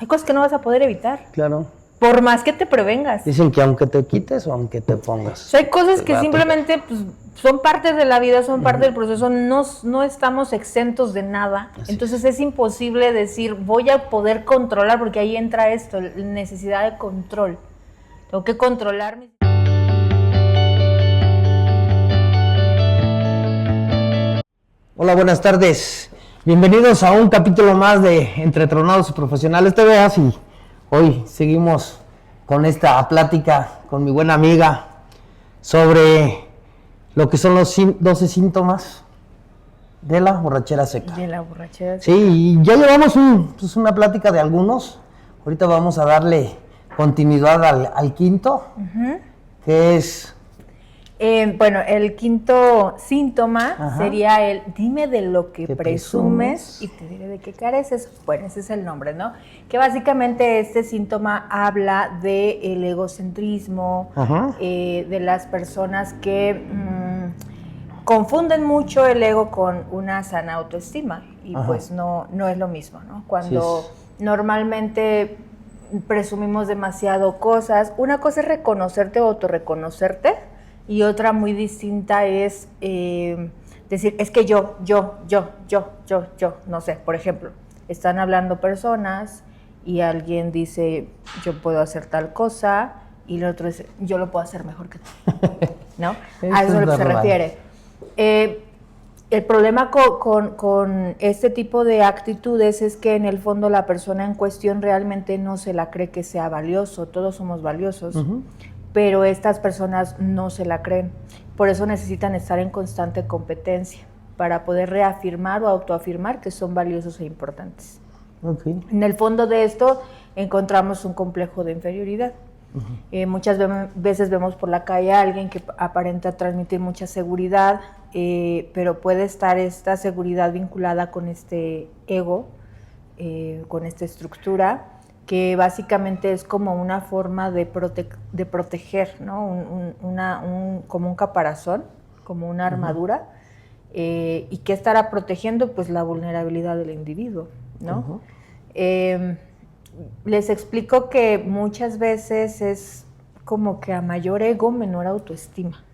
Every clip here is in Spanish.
Hay cosas que no vas a poder evitar. Claro. Por más que te prevengas. Dicen que aunque te quites o aunque te pongas. O sea, hay cosas que simplemente pues, son parte de la vida, son parte del proceso, no estamos exentos de nada. Entonces es imposible decir, voy a poder controlar, porque ahí entra esto, la necesidad de control. Tengo que controlar mis... Hola, buenas tardes. Bienvenidos a un capítulo más de Entre Tronados y Profesionales TV. Y hoy seguimos con esta plática con mi buena amiga sobre lo que son los 12 síntomas de la borrachera seca. De la borrachera seca. Sí, y ya llevamos una plática de algunos. Ahorita vamos a darle continuidad al quinto, que es... Bueno, el quinto síntoma sería el dime de lo que presumes y te diré de qué careces. Bueno, ese es el nombre, ¿no? Que básicamente este síntoma habla del egocentrismo, de las personas que confunden mucho el ego con una sana autoestima y pues no es lo mismo, ¿no? Cuando normalmente presumimos demasiado cosas, una cosa es reconocerte o autorreconocerte, y otra muy distinta es decir, es que yo, no sé, por ejemplo, están hablando personas y alguien dice, yo puedo hacer tal cosa, y el otro dice, yo lo puedo hacer mejor que tú, ¿no? A eso es lo que se refiere. El problema con este tipo de actitudes es que en el fondo la persona en cuestión realmente no se la cree que sea valioso, todos somos valiosos. Pero estas personas no se la creen. Por eso necesitan estar en constante competencia para poder reafirmar o autoafirmar que son valiosos e importantes. En el fondo de esto encontramos un complejo de inferioridad. Muchas veces vemos por la calle a alguien que aparenta transmitir mucha seguridad, pero puede estar esta seguridad vinculada con este ego, con esta estructura, que básicamente es como una forma de proteger, ¿no? Como un caparazón, como una armadura, y que estará protegiendo pues la vulnerabilidad del individuo, ¿no? Les explico que muchas veces es como que a mayor ego, menor autoestima,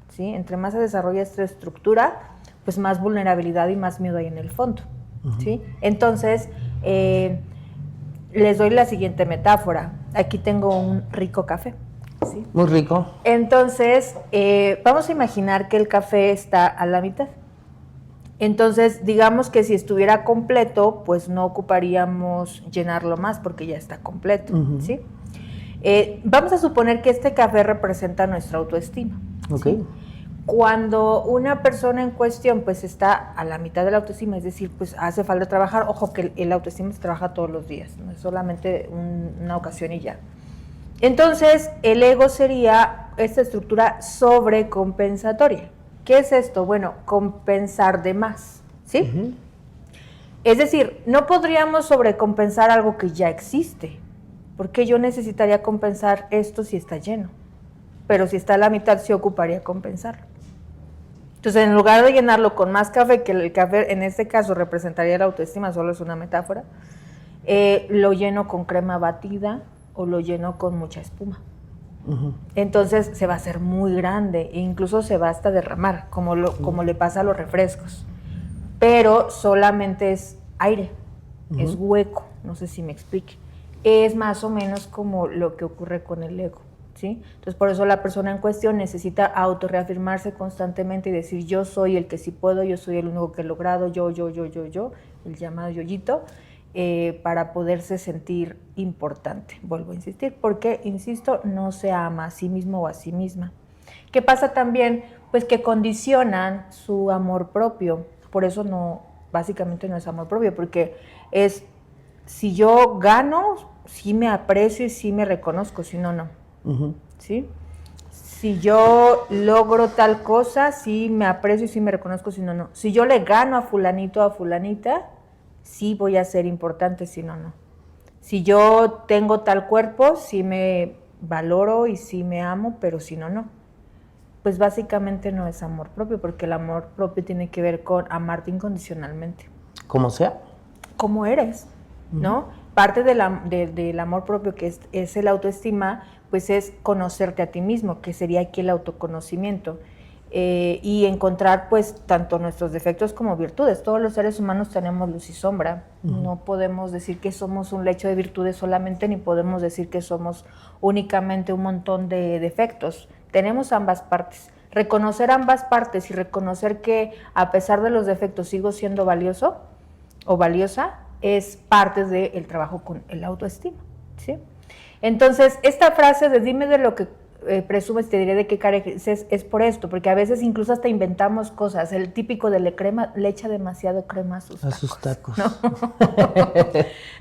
¿sí? Entre más se desarrolla esta estructura, pues más vulnerabilidad y más miedo hay en el fondo, ¿sí? Entonces, les doy la siguiente metáfora. Aquí tengo un rico café, ¿sí? Muy rico. Entonces, vamos a imaginar que el café está a la mitad. Entonces, digamos que si estuviera completo, pues no ocuparíamos llenarlo más porque ya está completo, ¿sí? Vamos a suponer que este café representa nuestra autoestima. ¿Sí? Cuando una persona en cuestión pues está a la mitad de la autoestima, es decir, pues hace falta trabajar, ojo que el autoestima se trabaja todos los días, no es solamente una ocasión y ya. Entonces, el ego sería esta estructura sobrecompensatoria. ¿Qué es esto? Bueno, compensar de más, ¿sí? Es decir, no podríamos sobrecompensar algo que ya existe, porque yo necesitaría compensar esto si está lleno, pero si está a la mitad sí ocuparía compensarlo. Entonces, en lugar de llenarlo con más café, que el café en este caso representaría la autoestima, solo es una metáfora, lo lleno con crema batida o lo lleno con mucha espuma. Entonces se va a hacer muy grande e incluso se va hasta derramar, como le pasa a los refrescos. Pero solamente es aire, es hueco, no sé si me explique. Es más o menos como lo que ocurre con el ego, ¿sí? Entonces por eso la persona en cuestión necesita autorreafirmarse constantemente y decir yo soy el que sí puedo, yo soy el único que he logrado, yo, el llamado yoyito, para poderse sentir importante. Vuelvo a insistir, porque, insisto, no se ama a sí mismo o a sí misma. ¿Qué pasa también? Pues que condicionan su amor propio. Por eso básicamente no es amor propio, porque es, si yo gano, sí me aprecio y sí me reconozco, si no, no. ¿Sí? Si yo logro tal cosa, sí me aprecio y sí me reconozco, si no, no. Si yo le gano a fulanito o a fulanita, sí voy a ser importante, si no, no. Si yo tengo tal cuerpo, sí me valoro y sí me amo, pero si no, no. Pues básicamente no es amor propio, porque el amor propio tiene que ver con amarte incondicionalmente. Como sea. Como eres, ¿no? parte del amor propio, que es el autoestima, pues es conocerte a ti mismo, que sería aquí el autoconocimiento. Y encontrar pues tanto nuestros defectos como virtudes. Todos los seres humanos tenemos luz y sombra. No podemos decir que somos un lecho de virtudes solamente, ni podemos decir que somos únicamente un montón de defectos. Tenemos ambas partes. Reconocer ambas partes y reconocer que a pesar de los defectos sigo siendo valioso o valiosa es parte del trabajo con el autoestima, ¿sí? Entonces, esta frase de dime de lo que presumes, te diré de qué careces, es por esto, porque a veces incluso hasta inventamos cosas, el típico de le echa demasiado crema a sus tacos. ¿No?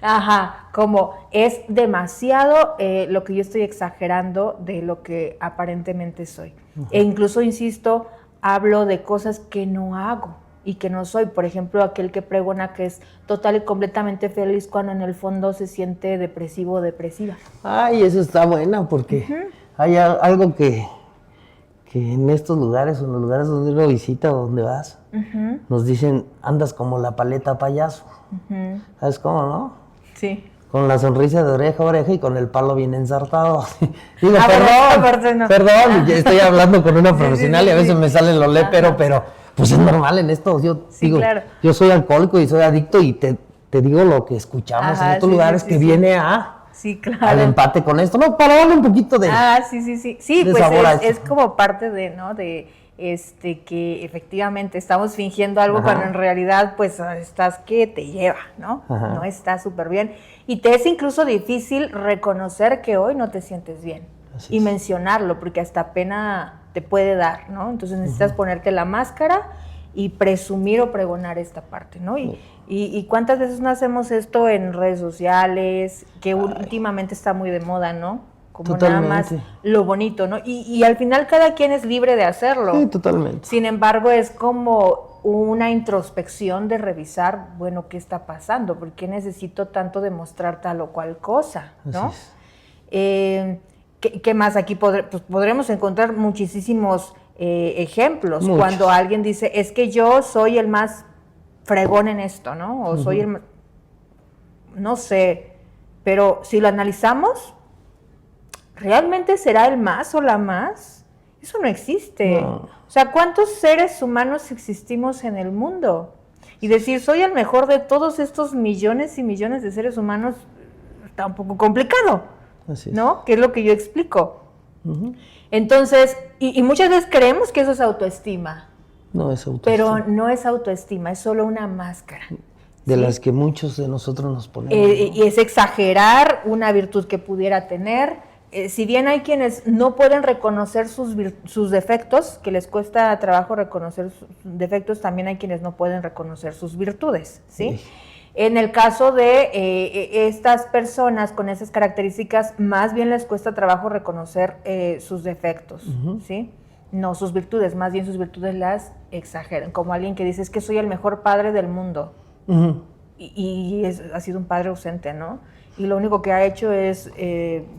Ajá, como es demasiado lo que yo estoy exagerando de lo que aparentemente soy. E incluso, insisto, hablo de cosas que no hago y que no soy. Por ejemplo, aquel que pregona que es total y completamente feliz cuando en el fondo se siente depresivo o depresiva. Ay, eso está buena porque hay algo que en estos lugares o en los lugares donde uno visita o donde vas, nos dicen, andas como la paleta payaso. ¿Sabes cómo, no? Sí. Con la sonrisa de oreja a oreja y con el palo bien ensartado. Digo, no. Perdón, estoy hablando con una profesional y a veces me sale lo lépero, pero pues es normal en esto. Yo digo, claro. Yo soy alcohólico y soy adicto y te digo lo que escuchamos en estos lugares que viene al empate con esto. No, para darle un poquito de Sí, pues sabor es como parte de, ¿no? De que efectivamente estamos fingiendo algo cuando en realidad pues estás que te lleva, ¿no? No está súper bien. Y te es incluso difícil reconocer que hoy no te sientes bien. Y mencionarlo, porque hasta pena te puede dar, ¿no? Entonces necesitas ponerte la máscara y presumir o pregonar esta parte, ¿no? Y cuántas veces no hacemos esto en redes sociales, que últimamente está muy de moda, ¿no? Como totalmente. Nada más lo bonito, ¿no? Y al final cada quien es libre de hacerlo. Sí, totalmente. Sin embargo, es como una introspección de revisar, bueno, ¿qué está pasando? ¿Por qué necesito tanto demostrar tal o cual cosa? ¿No? ¿Qué más? Aquí pues podremos encontrar muchísimos ejemplos. Muchos. Cuando alguien dice, es que yo soy el más fregón en esto, ¿no? O soy el... No sé, pero si lo analizamos, ¿realmente será el más o la más? Eso no existe. No. O sea, ¿cuántos seres humanos existimos en el mundo? Y decir, soy el mejor de todos estos millones y millones de seres humanos, está un poco complicado. Así es. ¿No? Que es lo que yo explico. Entonces, y muchas veces creemos que eso es autoestima. No es autoestima. Pero no es autoestima, es solo una máscara. De las que muchos de nosotros nos ponemos. ¿No? Y es exagerar una virtud que pudiera tener. Si bien hay quienes no pueden reconocer sus defectos, que les cuesta trabajo reconocer sus defectos, también hay quienes no pueden reconocer sus virtudes, ¿sí? En el caso de estas personas con esas características, más bien les cuesta trabajo reconocer sus defectos, ¿sí? No sus virtudes, más bien sus virtudes las exageran, como alguien que dice, es que soy el mejor padre del mundo, y ha sido un padre ausente, ¿no? Y lo único que ha hecho es,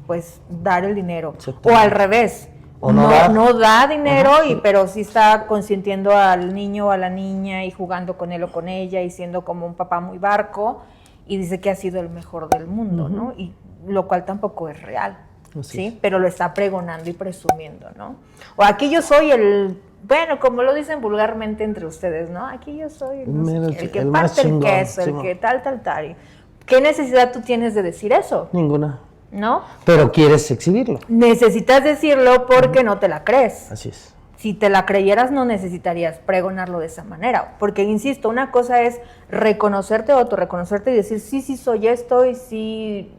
pues, dar el dinero. O al revés, o no da dinero, pero sí está consintiendo al niño o a la niña y jugando con él o con ella y siendo como un papá muy barco y dice que ha sido el mejor del mundo, ¿no? Y lo cual tampoco es real, ¿sí? Pero lo está pregonando y presumiendo, ¿no? O aquí yo soy bueno, como lo dicen vulgarmente entre ustedes, ¿no? Aquí yo soy el que parte el queso, el que tal. ¿Qué necesidad tú tienes de decir eso? Ninguna. ¿No? Pero quieres exhibirlo. Necesitas decirlo porque no te la crees. Así es. Si te la creyeras, no necesitarías pregonarlo de esa manera. Porque, insisto, una cosa es reconocerte, autorreconocerte y decir, sí soy esto y sí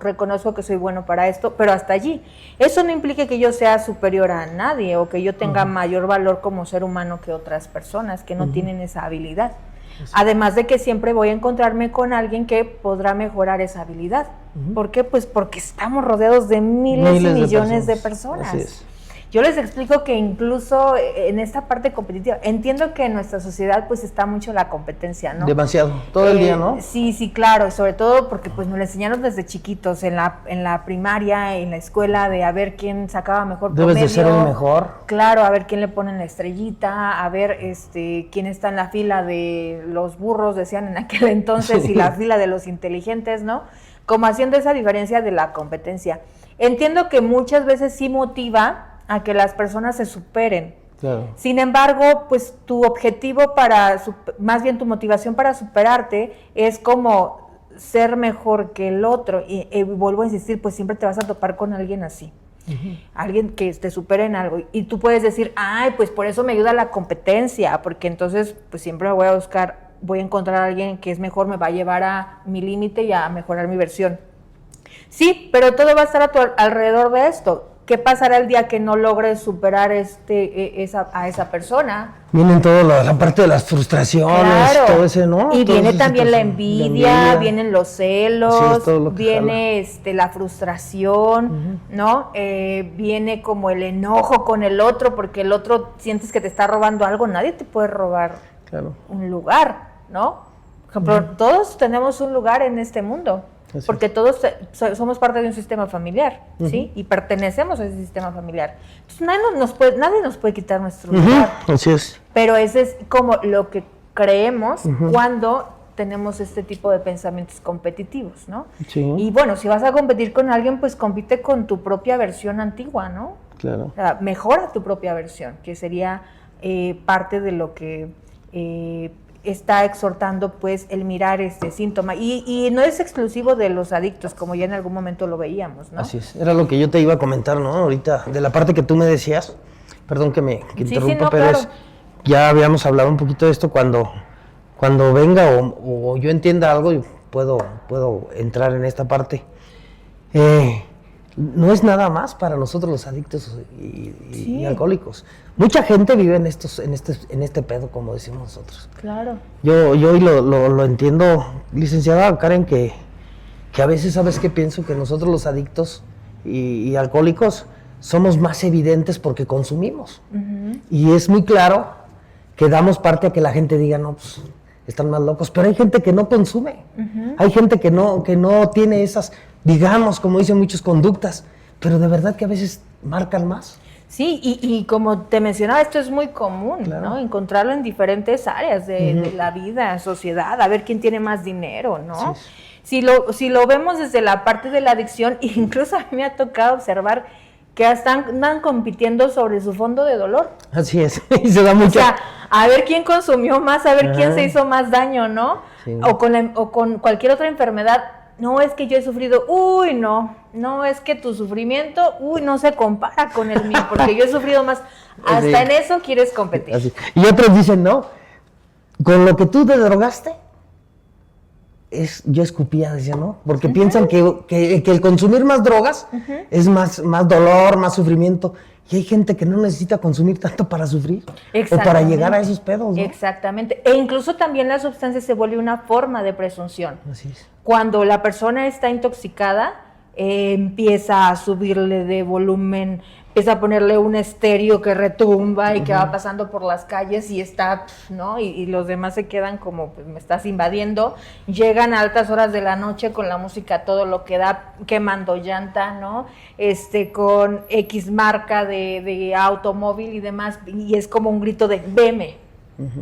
reconozco que soy bueno para esto, pero hasta allí. Eso no implica que yo sea superior a nadie o que yo tenga mayor valor como ser humano que otras personas que no tienen esa habilidad. Además de que siempre voy a encontrarme con alguien que podrá mejorar esa habilidad. ¿Por qué? Pues porque estamos rodeados de miles y millones de personas. Así es. Yo les explico que incluso en esta parte competitiva, entiendo que en nuestra sociedad pues está mucho la competencia, ¿no? Demasiado, todo el día, ¿no? Sí, claro, sobre todo porque pues nos lo enseñaron desde chiquitos, en la primaria, en la escuela, de a ver quién sacaba mejor promedio. Debes de ser el mejor. Claro, a ver quién le ponen la estrellita, a ver quién está en la fila de los burros, decían en aquel entonces, y la fila de los inteligentes, ¿no? como haciendo esa diferencia de la competencia. Entiendo que muchas veces sí motiva a que las personas se superen. Claro. Sin embargo, pues tu objetivo más bien tu motivación para superarte es como ser mejor que el otro. Y vuelvo a insistir, pues siempre te vas a topar con alguien así. Alguien que te supere en algo. Y tú puedes decir, ay, pues por eso me ayuda la competencia, porque entonces pues siempre voy a encontrar a alguien que es mejor, me va a llevar a mi límite y a mejorar mi versión. Sí, pero todo va a estar alrededor de esto. ¿Qué pasará el día que no logres superar a esa persona? Vienen toda la parte de las frustraciones, claro. todo ese, ¿no? Y todo viene también la envidia, vienen los celos, viene la frustración, ¿no? Viene como el enojo con el otro, porque el otro sientes que te está robando algo. Nadie te puede robar un lugar, ¿no? Por ejemplo, todos tenemos un lugar en este mundo. Porque todos somos parte de un sistema familiar, ¿sí? Y pertenecemos a ese sistema familiar. Entonces, nadie nos puede quitar nuestro lugar. Así es. Pero ese es como lo que creemos cuando tenemos este tipo de pensamientos competitivos, ¿no? Sí. Y bueno, si vas a competir con alguien, pues compite con tu propia versión antigua, ¿no? Claro. O sea, mejora tu propia versión, que sería parte de lo que está exhortando pues el mirar este síntoma y no es exclusivo de los adictos, como ya en algún momento lo veíamos, ¿no? Así es, era lo que yo te iba a comentar, ¿no? Ahorita, de la parte que tú me decías, perdón que interrumpa, no, pero claro. ya habíamos hablado un poquito de esto cuando venga o yo entienda algo y puedo entrar en esta parte. No es nada más para nosotros los adictos y alcohólicos. Mucha gente vive en este pedo, como decimos nosotros. Claro. Yo hoy lo entiendo, licenciada Karen, que a veces, ¿sabes qué pienso? Que nosotros los adictos y alcohólicos somos más evidentes porque consumimos. Y es muy claro que damos parte a que la gente diga, no, pues están más locos, pero hay gente que no consume. Hay gente que no tiene esas, digamos, como dicen muchos, conductas, pero de verdad que a veces marcan más. Sí, y como te mencionaba, esto es muy común, claro, ¿no? Encontrarlo en diferentes áreas de la vida, sociedad, a ver quién tiene más dinero, ¿no? Sí. Si lo vemos desde la parte de la adicción, incluso a mí me ha tocado observar que andan compitiendo sobre su fondo de dolor. Así es, y se da mucho. O sea, a ver quién consumió más, a ver quién se hizo más daño, ¿no? Sí. O con cualquier otra enfermedad. No, es que yo he sufrido, no, es que tu sufrimiento, no se compara con el mío, porque yo he sufrido más. Hasta en eso quieres competir. Así. Y otros dicen, no, con lo que tú te drogaste, yo escupía, decía, ¿no? Porque piensan que el consumir más drogas es más dolor, más sufrimiento. Y hay gente que no necesita consumir tanto para sufrir o para llegar a esos pedos, ¿no? Exactamente. E incluso también la sustancia se vuelve una forma de presunción. Así es. Cuando la persona está intoxicada, empieza a subirle de volumen, empieza a ponerle un estéreo que retumba y que va pasando por las calles y está, ¿no? Y los demás se quedan como, pues me estás invadiendo. Llegan a altas horas de la noche con la música todo lo que da, quemando llanta, ¿no? Con X marca de automóvil y demás, y es como un grito de veme,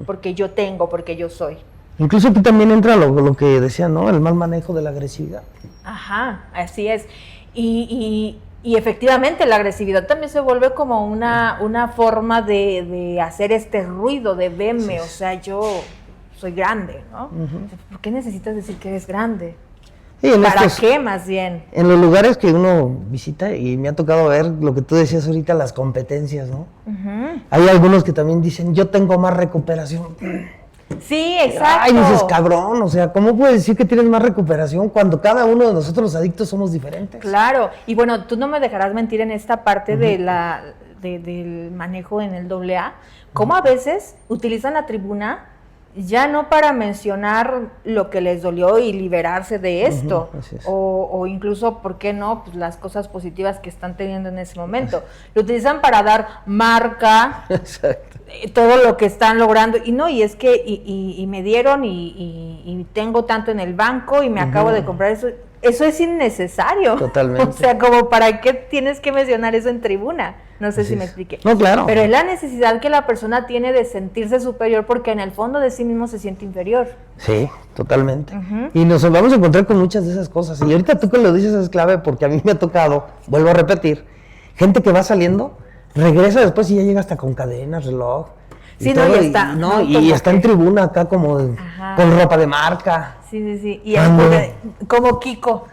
porque yo tengo, porque yo soy. Incluso aquí también entra lo que decía, ¿no? El mal manejo de la agresividad. Ajá, así es. Y efectivamente la agresividad también se vuelve como una forma de hacer este ruido de veme, sí. O sea, yo soy grande, ¿no? ¿Por qué necesitas decir que eres grande? Sí, ¿Para qué más bien? En los lugares que uno visita, y me ha tocado ver lo que tú decías ahorita, las competencias, ¿no? Hay algunos que también dicen, yo tengo más recuperación. Sí, exacto. Ay, dices, cabrón, o sea, ¿cómo puedes decir que tienes más recuperación cuando cada uno de nosotros los adictos somos diferentes? Claro, y bueno, tú no me dejarás mentir en esta parte del manejo en el AA, cómo a veces utilizan la tribuna ya no para mencionar lo que les dolió y liberarse de esto, o incluso, ¿por qué no?, pues las cosas positivas que están teniendo en ese momento. Lo utilizan para dar marca, todo lo que están logrando, y es que, y me dieron, y tengo tanto en el banco, y me acabo de comprar eso. Eso es innecesario. Totalmente. O sea, como, ¿para qué tienes que mencionar eso en tribuna? No sé Así si me es. expliqué. No, claro. Pero es la necesidad que la persona tiene de sentirse superior porque en el fondo de sí mismo se siente inferior. Sí, totalmente. Y nos vamos a encontrar con muchas de esas cosas. Y ahorita tú que lo dices es clave porque a mí me ha tocado, vuelvo a repetir, gente que va saliendo, regresa después y ya llega hasta con cadenas, reloj. Sí, no, y está. No, y está en tribuna acá como con ropa de marca. Sí. Y Ando. como Kiko.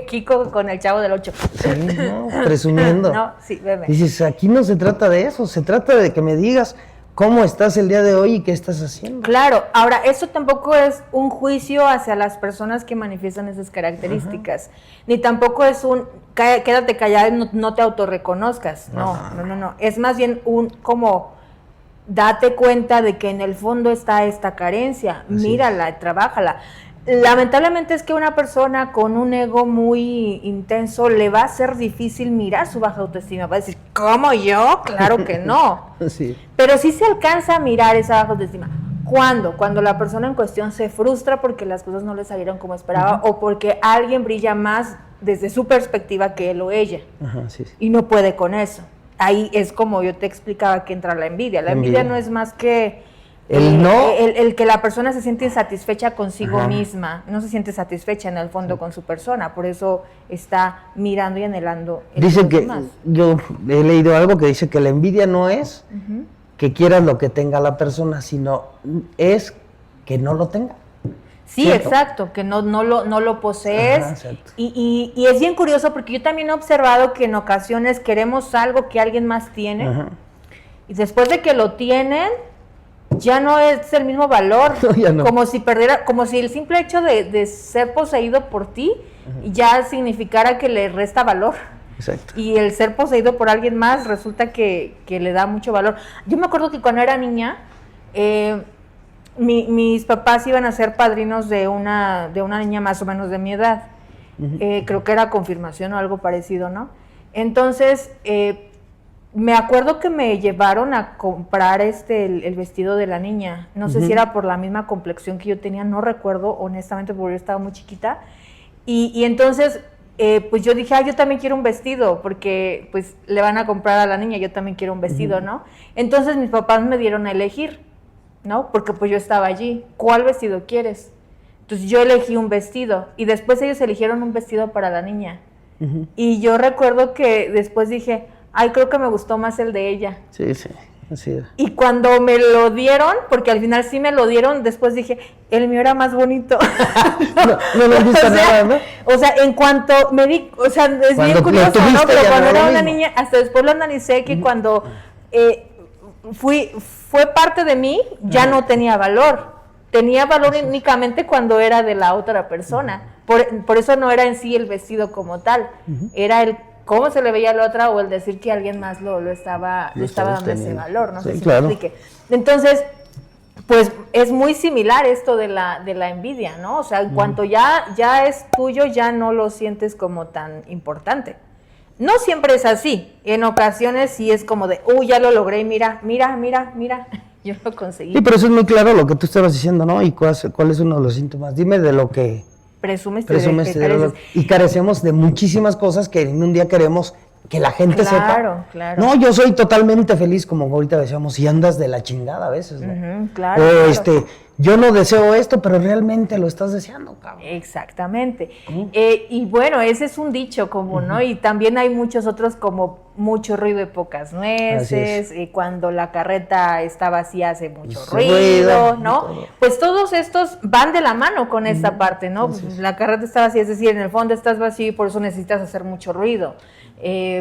Kiko con el Chavo del 8. Sí, no, presumiendo. No, sí, bebé. Dices, aquí no se trata de eso, se trata de que me digas cómo estás el día de hoy y qué estás haciendo. Claro, ahora, eso tampoco es un juicio hacia las personas que manifiestan esas características, ni tampoco es un quédate callada y no te autorreconozcas, no. Es más bien un como date cuenta de que en el fondo está esta carencia, mírala, trabájala. Lamentablemente es que una persona con un ego muy intenso le va a ser difícil mirar su baja autoestima. Va a decir, ¿cómo yo? Claro que no. Sí. Pero sí se alcanza a mirar esa baja autoestima. ¿Cuándo? Cuando la persona en cuestión se frustra porque las cosas no le salieron como esperaba o porque alguien brilla más desde su perspectiva que él o ella. Sí. Y no puede con eso. Ahí es como yo te explicaba que entra la envidia. La envidia no es más que el que la persona se siente insatisfecha consigo misma, no se siente satisfecha en el fondo con su persona, por eso está mirando y anhelando. Dice que, yo he leído algo que dice que la envidia no es que quieras lo que tenga la persona, sino es que no lo tenga. Sí, ¿cierto? Exacto, que no lo posees. Y es bien curioso porque yo también he observado que en ocasiones queremos algo que alguien más tiene y después de que lo tienen ya no es el mismo valor, no. Como si perdiera, como si el simple hecho de ser poseído por ti ya significara que le resta valor. Exacto. Y el ser poseído por alguien más resulta que le da mucho valor. Yo me acuerdo que cuando era niña, mis papás iban a ser padrinos de una niña más o menos de mi edad. Creo que era confirmación o algo parecido, ¿no? Entonces, me acuerdo que me llevaron a comprar el vestido de la niña. No sé si era por la misma complexión que yo tenía, no recuerdo, honestamente, porque yo estaba muy chiquita. Y entonces, pues yo dije, yo también quiero un vestido, porque pues le van a comprar a la niña, yo también quiero un vestido, ¿no? Entonces mis papás me dieron a elegir, ¿no? Porque pues yo estaba allí. ¿Cuál vestido quieres? Entonces yo elegí un vestido, y después ellos eligieron un vestido para la niña. Y yo recuerdo que después dije, creo que me gustó más el de ella. Sí, así era. Y cuando me lo dieron, porque al final sí me lo dieron, después dije, el mío era más bonito. no le gusta nada, ¿no? O sea, en cuanto me di, o sea, es cuando bien curioso, ¿no? Pero cuando era una niña, hasta después lo analicé, que cuando fue parte de mí, ya no tenía valor. Tenía valor únicamente cuando era de la otra persona. Por eso no era en sí el vestido como tal, era el cómo se le veía a la otra o el decir que alguien más le estaba dando ese valor, no sé si me explique. Entonces, pues es muy similar esto de la envidia, ¿no? O sea, en cuanto ya es tuyo, ya no lo sientes como tan importante. No siempre es así, en ocasiones sí es como de, ya lo logré, mira, yo lo conseguí. Sí, pero eso es muy claro lo que tú estabas diciendo, ¿no? ¿Y cuál es uno de los síntomas? Dime de lo que presumes y carecemos de muchísimas cosas que en un día queremos que la gente sepa. Claro. No, yo soy totalmente feliz, como ahorita decíamos, y andas de la chingada a veces, ¿no? Claro. Yo no deseo esto, pero realmente lo estás deseando, cabrón. Exactamente. Y bueno, ese es un dicho como, ¿no? Y también hay muchos otros como mucho ruido y pocas nueces, y cuando la carreta está vacía hace mucho ruido, ¿no? Pues todos estos van de la mano con esta parte, ¿no? Pues la carreta está vacía, es decir, en el fondo estás vacío y por eso necesitas hacer mucho ruido.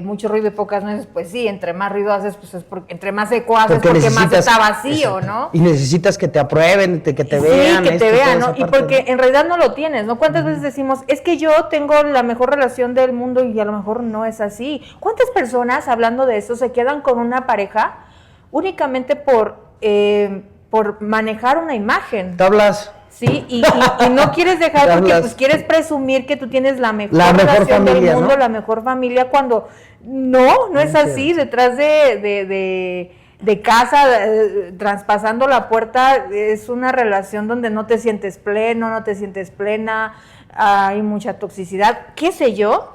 Mucho ruido y pocas nueces, pues sí, entre más ruido haces, pues es porque entre más eco haces, porque más está vacío, ¿no? Y necesitas que te aprueben, que te vean. Sí, que te vean, ¿no? Y porque en realidad no lo tienes, ¿no? ¿Cuántas veces decimos, es que yo tengo la mejor relación del mundo y a lo mejor no es así? ¿Cuántas personas, hablando de eso, se quedan con una pareja únicamente por manejar una imagen? Tablas. Sí, y no quieres dejar porque pues quieres presumir que tú tienes la mejor relación familia, del mundo, ¿no? La mejor familia, cuando no es así. Detrás de casa, traspasando la puerta, es una relación donde no te sientes pleno, no te sientes plena, hay mucha toxicidad, qué sé yo,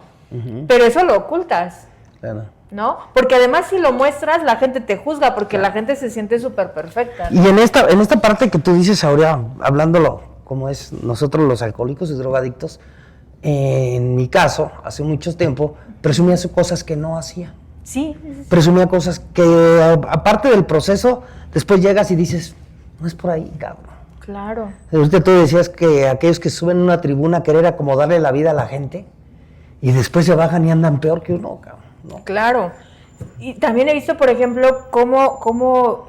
pero eso lo ocultas. Claro. ¿no? Porque además si lo muestras, la gente te juzga, porque la gente se siente súper perfecta, ¿no? Y en esta parte que tú dices ahora, hablándolo como es nosotros los alcohólicos y drogadictos, en mi caso, hace mucho tiempo, presumía cosas que no hacía. Sí. Presumía cosas que, aparte del proceso, después llegas y dices, no es por ahí, cabrón. Claro. Ahorita tú decías que aquellos que suben a una tribuna a querer acomodarle la vida a la gente, y después se bajan y andan peor que uno, cabrón. ¿No? Claro. Y también he visto, por ejemplo, cómo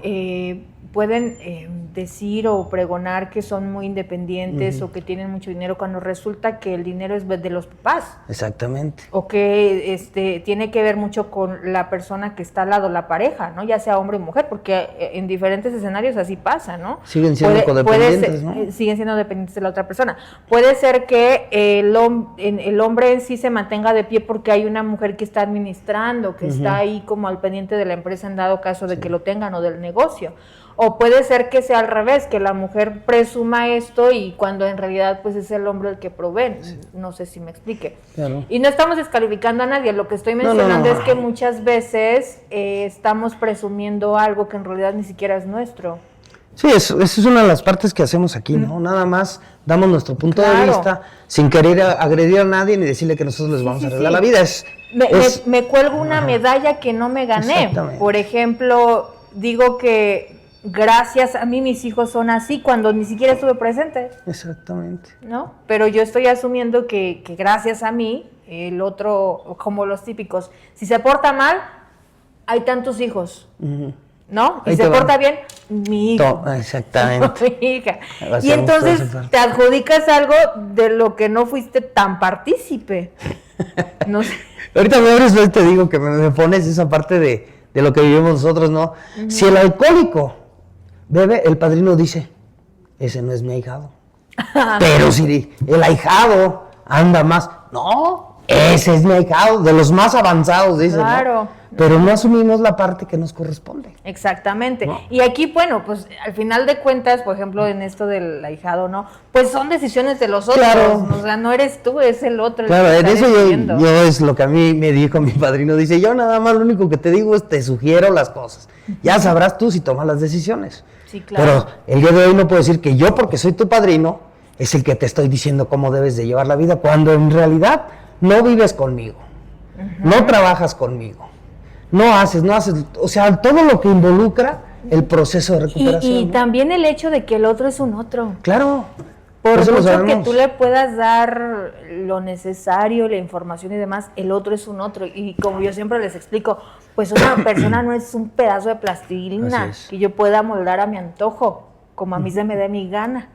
pueden decir o pregonar que son muy independientes o que tienen mucho dinero cuando resulta que el dinero es de los papás. Exactamente. O que tiene que ver mucho con la persona que está al lado, la pareja, ¿no? Ya sea hombre o mujer, porque en diferentes escenarios así pasa, ¿no? Siguen siendo codependientes, ¿no? Siguen siendo dependientes de la otra persona. Puede ser que el hombre en sí se mantenga de pie porque hay una mujer que está administrando, que está ahí como al pendiente de la empresa en dado caso de que lo tengan o del negocio. O puede ser que sea al revés, que la mujer presuma esto y cuando en realidad pues es el hombre el que provee. No sé si me explique. Claro. Y no estamos descalificando a nadie, lo que estoy mencionando es que muchas veces estamos presumiendo algo que en realidad ni siquiera es nuestro. Sí, eso es una de las partes que hacemos aquí, ¿no? Nada más damos nuestro punto de vista sin querer agredir a nadie ni decirle que nosotros les vamos a arreglar la vida. Me cuelgo una medalla que no me gané. Por ejemplo, digo que gracias a mí mis hijos son así cuando ni siquiera estuve presente. Exactamente. ¿No? Pero yo estoy asumiendo que gracias a mí, el otro, como los típicos, si se porta mal, hay tantos hijos, ¿no? Y se porta bien, mi hijo. Exactamente. Mi hija. Y entonces te adjudicas algo de lo que no fuiste tan partícipe. No sé. Ahorita me abres y te digo que me pones esa parte de lo que vivimos nosotros, ¿no? Si el alcohólico bebe, el padrino dice, ese no es mi ahijado. Pero si el ahijado anda más, no, ese es mi ahijado, de los más avanzados, dice. Claro. ¿No? Pero no asumimos la parte que nos corresponde. Exactamente. ¿No? Y aquí, bueno, pues al final de cuentas, por ejemplo, en esto del ahijado, ¿no? Pues son decisiones de los otros. Claro. O sea, no eres tú, es el otro. Claro, en eso yo es lo que a mí me dijo mi padrino. Dice, yo nada más lo único que te digo es te sugiero las cosas. Ya sabrás tú si tomas las decisiones. Sí, claro. Pero el día de hoy no puedo decir que yo, porque soy tu padrino, es el que te estoy diciendo cómo debes de llevar la vida, cuando en realidad no vives conmigo, no trabajas conmigo, no haces, o sea, todo lo que involucra el proceso de recuperación. Y también el hecho de que el otro es un otro. Claro. Por mucho que tú le puedas dar lo necesario, la información y demás, el otro es un otro. Y como yo siempre les explico, pues una persona no es un pedazo de plastilina que yo pueda moldar a mi antojo, como a mí se me dé mi gana.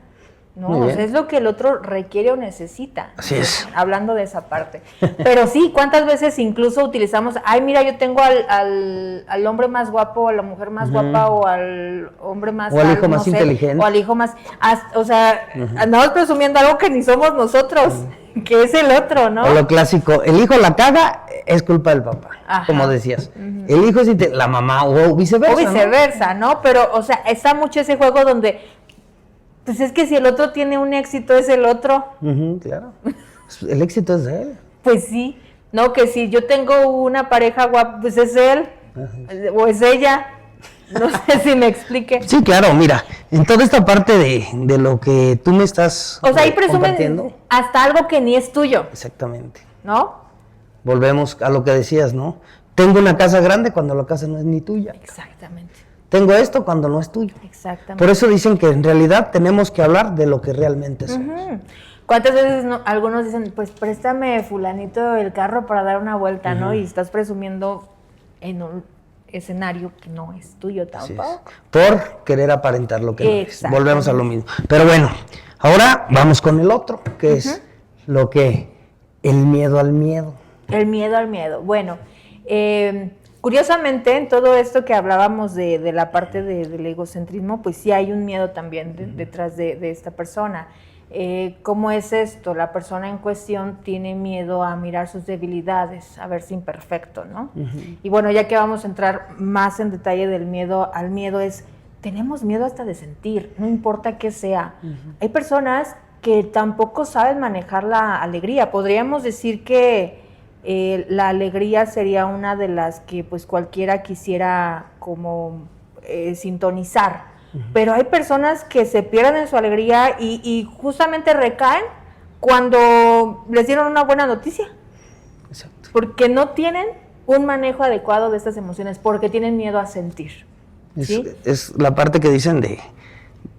No, o sea, es lo que el otro requiere o necesita. Así es. Hablando de esa parte. Pero sí, ¿cuántas veces incluso utilizamos, ay, mira, yo tengo al hombre más guapo, o a la mujer más guapa, o al hombre más... O al hijo más inteligente. O al hijo más... o sea, andamos presumiendo algo que ni somos nosotros, que es el otro, ¿no? O lo clásico, el hijo la caga, es culpa del papá, como decías. El hijo es la mamá, o viceversa. O viceversa, ¿no? Pero, o sea, está mucho ese juego donde... Pues es que si el otro tiene un éxito, es el otro. Claro. El éxito es de él. Pues sí. No, que si yo tengo una pareja guapa, pues es él. O es ella. No sé si me explique. Sí, claro, mira. En toda esta parte de lo que tú me estás o sea, ahí presumen hasta algo que ni es tuyo. Exactamente. ¿No? Volvemos a lo que decías, ¿no? Tengo una casa grande cuando la casa no es ni tuya. Exactamente. Tengo esto cuando no es tuyo. Exactamente. Por eso dicen que en realidad tenemos que hablar de lo que realmente somos. ¿Cuántas veces algunos dicen, pues préstame fulanito el carro para dar una vuelta, ¿no? Y estás presumiendo en un escenario que no es tuyo tampoco. Por querer aparentar lo que no es. Volvemos a lo mismo. Pero bueno, ahora vamos con el otro, que es el miedo al miedo. El miedo al miedo. Bueno, curiosamente, en todo esto que hablábamos de la parte del egocentrismo, pues sí hay un miedo también detrás de esta persona. ¿Cómo es esto? La persona en cuestión tiene miedo a mirar sus debilidades, a verse imperfecto, ¿no? Y bueno, ya que vamos a entrar más en detalle del miedo al miedo, tenemos miedo hasta de sentir, no importa qué sea. Hay personas que tampoco saben manejar la alegría. Podríamos decir que la alegría sería una de las que pues cualquiera quisiera como sintonizar. Pero hay personas que se pierden en su alegría y justamente recaen cuando les dieron una buena noticia. Exacto. Porque no tienen un manejo adecuado de estas emociones, porque tienen miedo a sentir. ¿Sí? Es la parte que dicen de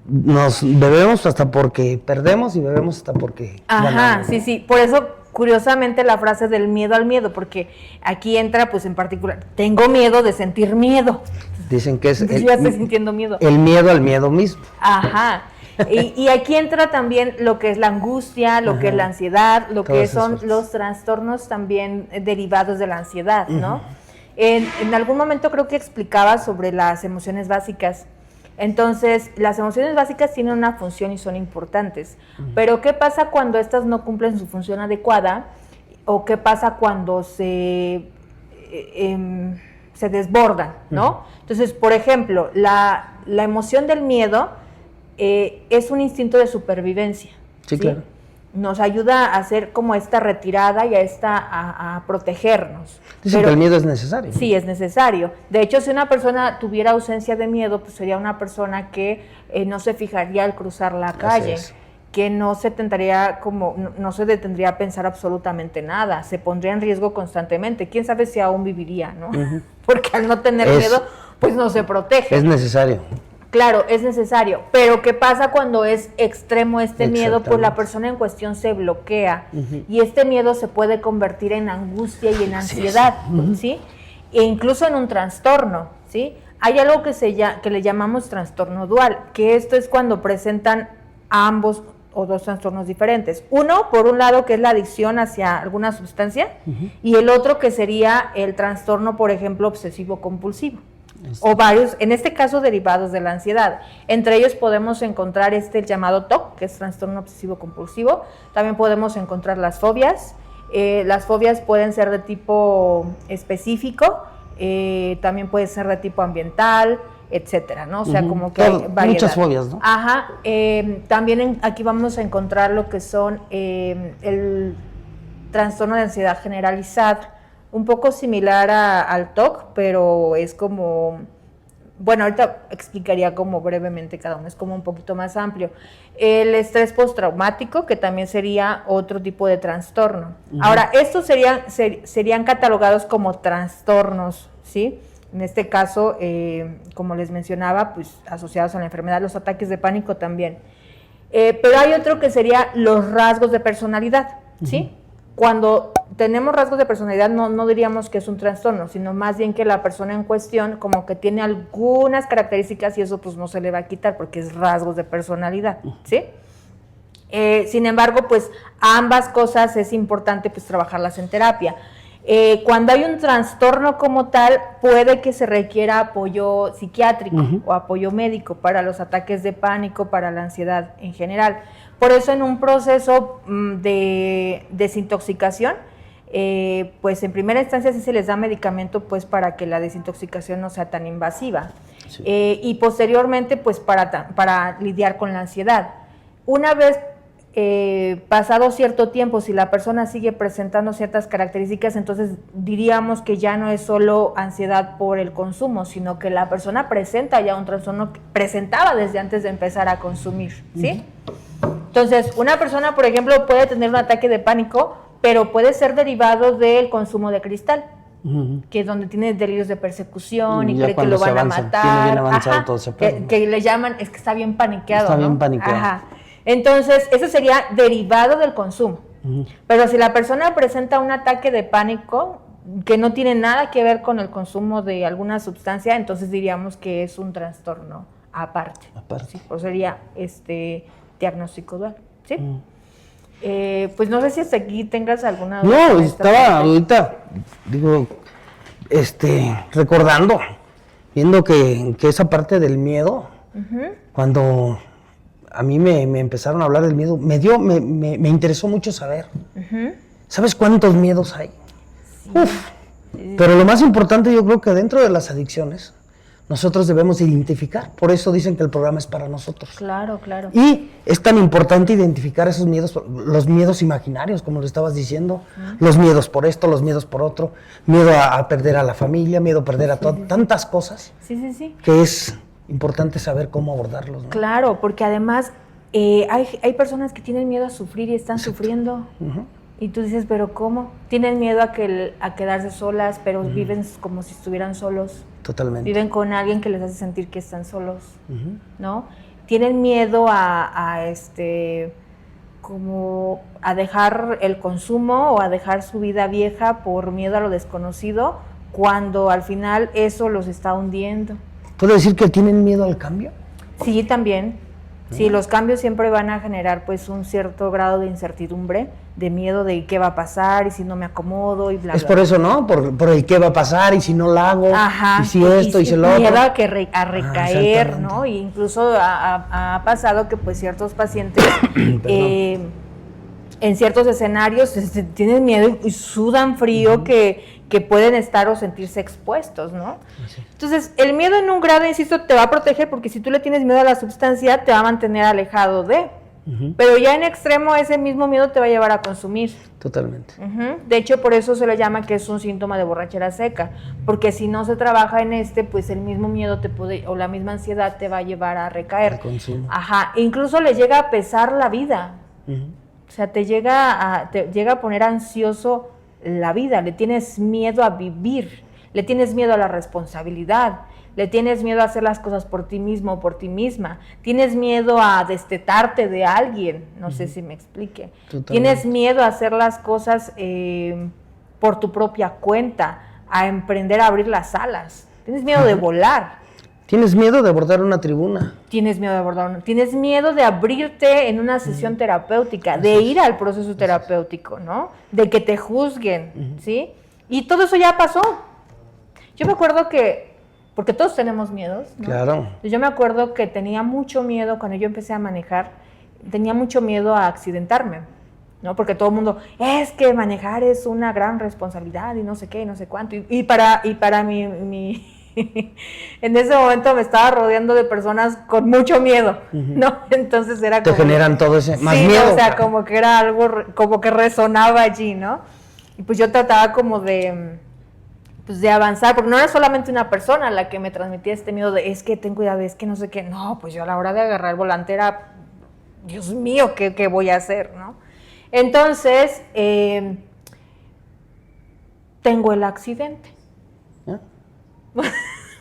nos bebemos hasta porque perdemos y bebemos hasta porque ganamos. Sí. Por eso, curiosamente, la frase del miedo al miedo, porque aquí entra, pues en particular, tengo miedo de sentir miedo. Dicen que es Yo ya estoy sintiendo miedo. El miedo al miedo mismo. Ajá. Y aquí entra también lo que es la angustia, lo que es la ansiedad, lo que son los trastornos también derivados de la ansiedad, ¿no? En algún momento creo que explicaba sobre las emociones básicas. Entonces, las emociones básicas tienen una función y son importantes. Pero, ¿qué pasa cuando estas no cumplen su función adecuada? ¿O qué pasa cuando se desbordan, ¿no? Entonces, por ejemplo, la emoción del miedo es un instinto de supervivencia. Sí, claro. Nos ayuda a hacer como esta retirada y a protegernos. Dicen que el miedo es necesario. Sí, es necesario. De hecho, si una persona tuviera ausencia de miedo, pues sería una persona que no se fijaría al cruzar la calle, que no se detendría a pensar absolutamente nada, se pondría en riesgo constantemente. ¿Quién sabe si aún viviría, no? Porque al no tener miedo, pues no se protege. Es necesario. Claro, es necesario, pero ¿qué pasa cuando es extremo este miedo? Pues la persona en cuestión se bloquea y este miedo se puede convertir en angustia y en ansiedad, ¿sí? E incluso en un trastorno, ¿sí? Hay algo que le llamamos trastorno dual, que esto es cuando presentan ambos o dos trastornos diferentes. Uno, por un lado, que es la adicción hacia alguna sustancia, y el otro que sería el trastorno, por ejemplo, obsesivo-compulsivo. O varios, en este caso derivados de la ansiedad. Entre ellos podemos encontrar el llamado TOC, que es trastorno obsesivo compulsivo. También podemos encontrar las fobias. Las fobias pueden ser de tipo específico, también puede ser de tipo ambiental, etcétera, ¿no? O sea, como que hay variedad. Muchas fobias, ¿no? Ajá. También aquí vamos a encontrar lo que son el trastorno de ansiedad generalizada. Un poco similar al TOC, pero es como, bueno, ahorita explicaría como brevemente cada uno, es como un poquito más amplio. El estrés postraumático, que también sería otro tipo de trastorno. Ahora, estos serían catalogados como trastornos, ¿sí? En este caso, como les mencionaba, pues asociados a la enfermedad, los ataques de pánico también. Pero hay otro que sería los rasgos de personalidad, ¿sí? Cuando tenemos rasgos de personalidad no diríamos que es un trastorno, sino más bien que la persona en cuestión como que tiene algunas características y eso pues no se le va a quitar porque es rasgos de personalidad, ¿sí? Sin embargo, pues ambas cosas es importante pues trabajarlas en terapia. Cuando hay un trastorno como tal, puede que se requiera apoyo psiquiátrico o apoyo médico para los ataques de pánico, para la ansiedad en general. Por eso en un proceso de desintoxicación, pues en primera instancia sí se les da medicamento pues para que la desintoxicación no sea tan invasiva. Sí. Y posteriormente pues para lidiar con la ansiedad. Una vez pasado cierto tiempo, si la persona sigue presentando ciertas características, entonces diríamos que ya no es solo ansiedad por el consumo, sino que la persona presenta ya un trastorno que presentaba desde antes de empezar a consumir, ¿sí? Entonces, una persona, por ejemplo, puede tener un ataque de pánico, pero puede ser derivado del consumo de cristal, que es donde tiene delirios de persecución y cree que lo van a matar. Tiene bien avanzado todo ese plan, que le llaman, es que está bien paniqueado, Está ¿no? bien paniqueado. Ajá. Entonces, eso sería derivado del consumo. Pero si la persona presenta un ataque de pánico que no tiene nada que ver con el consumo de alguna sustancia, entonces diríamos que es un trastorno aparte. ¿Sí? O sería diagnóstico dual, ¿sí? Pues no sé si hasta aquí tengas alguna duda. No, estaba ahorita, digo, recordando, viendo que esa parte del miedo, cuando a mí me empezaron a hablar del miedo, me interesó mucho saber. ¿Sabes cuántos miedos hay? Sí. Uf. Pero lo más importante yo creo que dentro de las adicciones, nosotros debemos identificar. Por eso dicen que el programa es para nosotros. Claro, claro. Y es tan importante identificar esos miedos, los miedos imaginarios, como lo estabas diciendo, los miedos por esto, los miedos por otro, miedo a perder a la familia, miedo a perder a tantas cosas, Sí. que es importante saber cómo abordarlos, ¿no? Claro, porque además hay personas que tienen miedo a sufrir y están sufriendo. Y tú dices, ¿pero cómo? Tienen miedo a quedarse solas, pero viven como si estuvieran solos. Totalmente. Viven con alguien que les hace sentir que están solos, ¿no? Tienen miedo como a dejar el consumo o a dejar su vida vieja por miedo a lo desconocido, cuando al final eso los está hundiendo. ¿Puedo decir que tienen miedo al cambio? Sí, también. Sí, los cambios siempre van a generar pues un cierto grado de incertidumbre, de miedo de qué va a pasar y si no me acomodo y bla, Es bla. por eso, ¿no? Por el qué va a pasar y si no la hago, Ajá, y si esto y si lo otro. miedo a recaer, exactamente. ¿no? Y incluso ha pasado que pues ciertos pacientes en ciertos escenarios tienen miedo y sudan frío que pueden estar o sentirse expuestos, ¿no? Así. Entonces, el miedo en un grado, insisto, te va a proteger porque si tú le tienes miedo a la sustancia, te va a mantener alejado de. Pero ya en extremo, ese mismo miedo te va a llevar a consumir. Totalmente. De hecho, por eso se le llama que es un síntoma de borrachera seca, porque si no se trabaja en pues el mismo miedo o la misma ansiedad te va a llevar a recaer. El consumo. Ajá, e incluso le llega a pesar la vida. O sea, te llega a poner ansioso la vida, le tienes miedo a vivir, le tienes miedo a la responsabilidad, le tienes miedo a hacer las cosas por ti mismo o por ti misma, tienes miedo a destetarte de alguien, no sé si me explique. Totalmente. Tienes miedo a hacer las cosas por tu propia cuenta, a emprender a abrir las alas, tienes miedo de volar. ¿Tienes miedo de abordar una tribuna? Tienes miedo de abordar, tienes miedo de abrirte en una sesión terapéutica, de ir al proceso terapéutico, ¿no? De que te juzguen, ¿sí? Y todo eso ya pasó. Yo me acuerdo porque todos tenemos miedos, ¿no? Claro. Yo me acuerdo que tenía mucho miedo cuando yo empecé a manejar, tenía mucho miedo a accidentarme, ¿no? Porque todo el mundo, es que manejar es una gran responsabilidad y no sé qué, y no sé cuánto. Y para mi en ese momento me estaba rodeando de personas con mucho miedo, ¿no? Entonces era Te como... generan todo ese más sí, miedo. o sea, como que era algo, como que resonaba allí, ¿no? Y pues yo trataba como de avanzar, porque no era solamente una persona la que me transmitía este miedo de, es que ten cuidado, es que no sé qué. No, pues yo a la hora de agarrar el volante era, Dios mío, ¿qué voy a hacer, no? Entonces, tengo el accidente.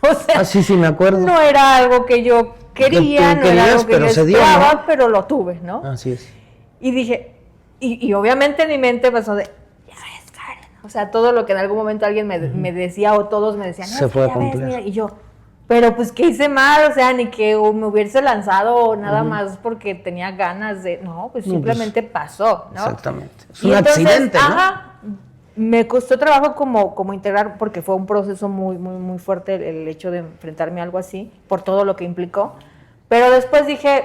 O sea, sí, me acuerdo. no era algo que yo quería, tú no era algo que pero yo se dio, esperaba, ¿no? pero lo tuve, ¿no? Así es. Y dije, y obviamente en mi mente pasó de, ya ves, Karen. O sea, todo lo que en algún momento alguien me decía o todos me decían, no, Se fue a ya ves, cumplir. mira. Y yo, pero pues, ¿qué hice mal? O sea, ni que me hubiese lanzado o nada más porque tenía ganas de, no, pues No, simplemente pasó, ¿no? Exactamente. Es Y un entonces, accidente, ¿no? ajá, me costó trabajo como integrar, porque fue un proceso muy, muy, muy fuerte el hecho de enfrentarme a algo así, por todo lo que implicó. Pero después dije,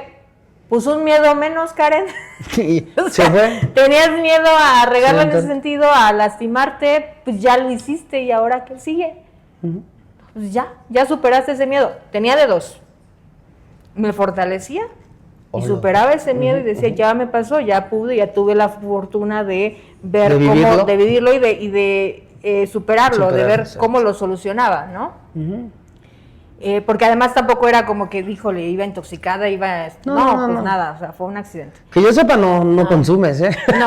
pues un miedo menos, Karen. Sí, O se sea, fue. tenías miedo a regarlo Sí, en ese sentido, a lastimarte, pues ya lo hiciste y ahora ¿qué sigue? Pues ya superaste ese miedo. Tenía de dos. Me fortalecía y Hola. superaba ese miedo y decía, ya me pasó, ya pude, ya tuve la fortuna de ver De cómo, vivirlo. de vivirlo y de superarlo, de ver exacto. cómo lo solucionaba, ¿no? Porque además tampoco era como que, híjole, iba intoxicada, No. nada, o sea, fue un accidente. Que yo sepa, no consumes, ¿eh? No,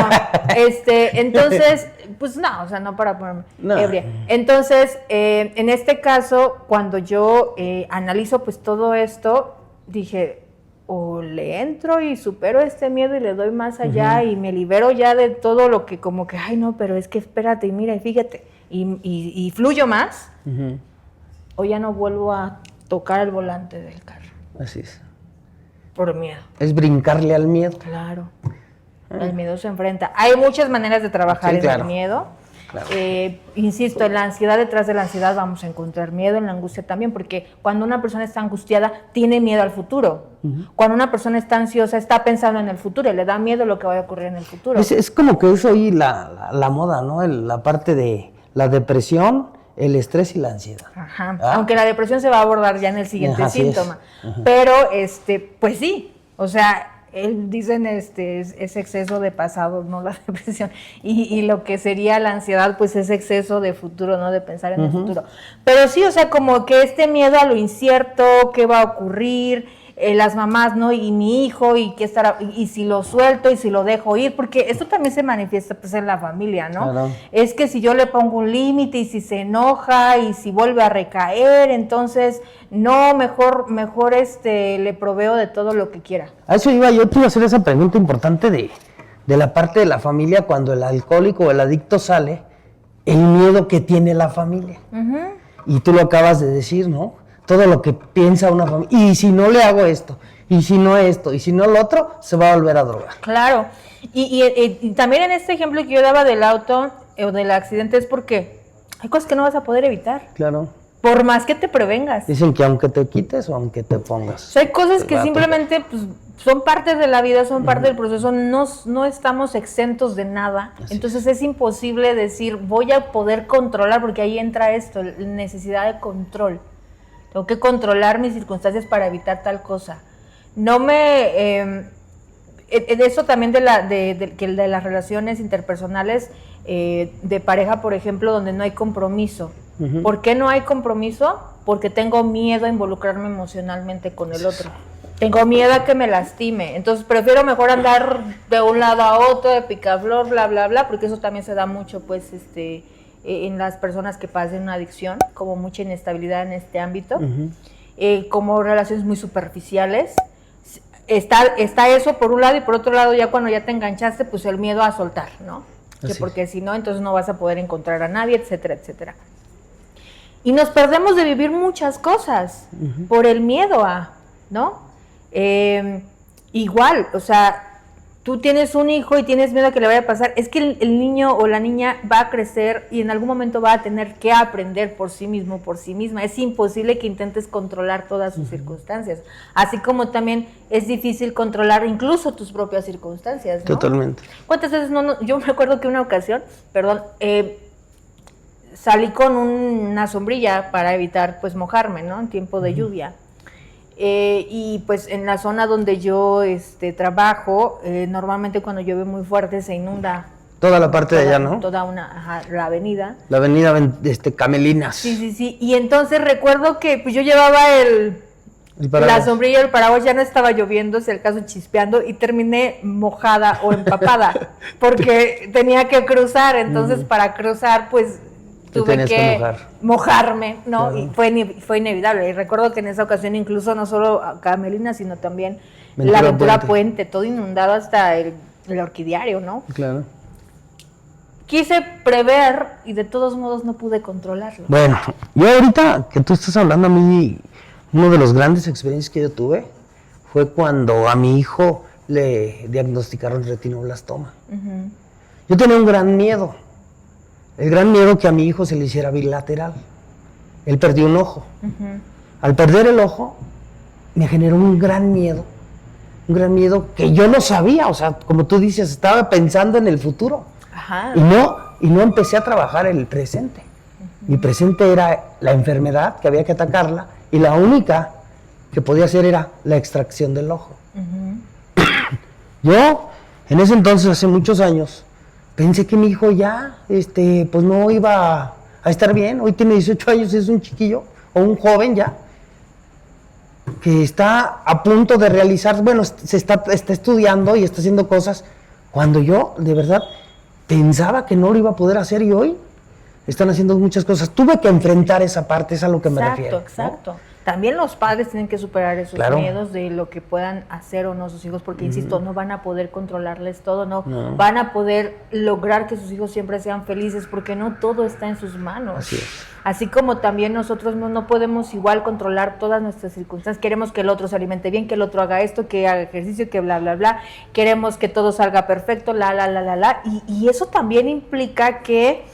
entonces, pues no, o sea, no para ponerme No. ebria. Entonces, en este caso, cuando yo analizo pues todo esto, dije, o le entro y supero este miedo y le doy más allá y me libero ya de todo lo que como que, ay no, pero es que espérate y mira y fíjate, y fluyo más, o ya no vuelvo a tocar el volante del carro, Así es. por miedo. Es brincarle al miedo. Claro. El miedo se enfrenta. Hay muchas maneras de trabajar Sí, en claro. el miedo. Claro. Insisto, en la ansiedad, detrás de la ansiedad vamos a encontrar miedo, en la angustia también, porque cuando una persona está angustiada, tiene miedo al futuro. Cuando una persona está ansiosa, está pensando en el futuro y le da miedo lo que vaya a ocurrir en el futuro. Es como que es hoy la moda, ¿no? La parte de la depresión, el estrés y la ansiedad. Ajá. Aunque la depresión se va a abordar ya en el siguiente síntoma. Pero, pues sí, o sea, dicen es exceso de pasado, no la depresión. Y lo que sería la ansiedad, pues es exceso de futuro, ¿no? De pensar en el futuro. Pero sí, o sea, como que este miedo a lo incierto, qué va a ocurrir, las mamás, ¿no? Y mi hijo, y qué estará, y si lo suelto, y si lo dejo ir, porque esto también se manifiesta pues en la familia, ¿no? Claro. Es que si yo le pongo un límite, y si se enoja, y si vuelve a recaer, entonces, no, mejor le proveo de todo lo que quiera. A eso iba, yo te iba a hacer esa pregunta importante de la parte de la familia, cuando el alcohólico o el adicto sale, el miedo que tiene la familia. Y tú lo acabas de decir, ¿no? Todo lo que piensa una familia. Y si no le hago esto, y si no esto, y si no lo otro, se va a volver a drogar. Claro. Y también en este ejemplo que yo daba del auto o del accidente es porque hay cosas que no vas a poder evitar. Claro. Por más que te prevengas. Dicen que aunque te quites o aunque te pongas. O sea, hay cosas que simplemente pues, son parte de la vida, son parte del proceso, no estamos exentos de nada. Entonces es imposible decir, voy a poder controlar, porque ahí entra esto, la necesidad de control. Tengo que controlar mis circunstancias para evitar tal cosa. No me... eso también de las relaciones interpersonales de pareja, por ejemplo, donde no hay compromiso. ¿Por qué no hay compromiso? Porque tengo miedo a involucrarme emocionalmente con el otro. Tengo miedo a que me lastime. Entonces prefiero mejor andar de un lado a otro, de picaflor, bla, bla, bla, porque eso también se da mucho, pues, en las personas que pasan una adicción, como mucha inestabilidad en este ámbito, como relaciones muy superficiales. Está eso por un lado, y por otro lado, ya cuando ya te enganchaste, pues el miedo a soltar, ¿no? Que porque si no, entonces no vas a poder encontrar a nadie, etcétera, etcétera. Y nos perdemos de vivir muchas cosas por el miedo a, ¿no? Igual, o sea, tú tienes un hijo y tienes miedo a que le vaya a pasar, es que el niño o la niña va a crecer y en algún momento va a tener que aprender por sí mismo, por sí misma. Es imposible que intentes controlar todas sus circunstancias, así como también es difícil controlar incluso tus propias circunstancias, ¿no? Totalmente. ¿Cuántas veces yo me acuerdo que una ocasión, salí con una sombrilla para evitar pues mojarme, ¿no? En tiempo de lluvia. Y pues en la zona donde yo trabajo, normalmente cuando llueve muy fuerte se inunda toda la parte de allá, ¿no? Toda la avenida. La avenida Camelinas. Sí. Y entonces recuerdo que pues yo llevaba la sombrilla, el paraguas, ya no estaba lloviendo, si el caso chispeando, y terminé mojada o empapada porque tenía que cruzar. Entonces para cruzar pues tuve que mojarme, ¿no? Claro. Y fue inevitable. Y recuerdo que en esa ocasión incluso no solo Camelina, sino también la Ventura Puente, todo inundado hasta el orquidiario, ¿no? Claro. Quise prever y de todos modos no pude controlarlo. Bueno, yo ahorita que tú estás hablando, a mí, uno de los grandes experiencias que yo tuve fue cuando a mi hijo le diagnosticaron retinoblastoma. Yo tenía un gran miedo. El gran miedo que a mi hijo se le hiciera bilateral. Él perdió un ojo. Al perder el ojo, me generó un gran miedo que yo no sabía. O sea, como tú dices, estaba pensando en el futuro. Ajá. Y no empecé a trabajar el presente. Mi presente era la enfermedad, que había que atacarla, y la única que podía hacer era la extracción del ojo. Yo, en ese entonces, hace muchos años, pensé que mi hijo ya, pues no iba a estar bien. Hoy tiene 18 años, es un chiquillo, o un joven ya, que está a punto de realizar, bueno, está estudiando y está haciendo cosas, cuando yo, de verdad, pensaba que no lo iba a poder hacer, y hoy están haciendo muchas cosas. Tuve que enfrentar esa parte, es a lo que me refiero. Exacto. ¿No? También los padres tienen que superar esos miedos de lo que puedan hacer o no sus hijos, porque, insisto, no van a poder controlarles todo, no van a poder lograr que sus hijos siempre sean felices, porque no todo está en sus manos. Así como también nosotros no podemos igual controlar todas nuestras circunstancias. Queremos que el otro se alimente bien, que el otro haga esto, que haga ejercicio, que bla, bla, bla. Queremos que todo salga perfecto, y eso también implica que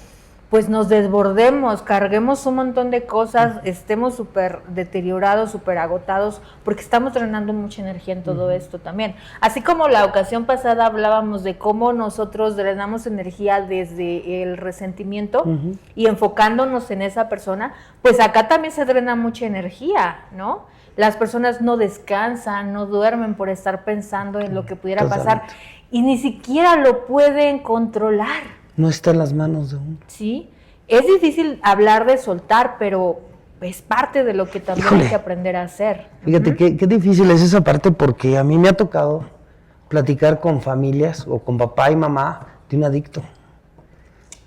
pues nos desbordemos, carguemos un montón de cosas, estemos súper deteriorados, súper agotados, porque estamos drenando mucha energía en todo esto también. Así como la ocasión pasada hablábamos de cómo nosotros drenamos energía desde el resentimiento y enfocándonos en esa persona, pues acá también se drena mucha energía, ¿no? Las personas no descansan, no duermen por estar pensando en lo que pudiera pasar y ni siquiera lo pueden controlar. No está en las manos de uno. Sí, es difícil hablar de soltar, pero es parte de lo que también hay que aprender a hacer. Fíjate, qué difícil es esa parte, porque a mí me ha tocado platicar con familias o con papá y mamá de un adicto.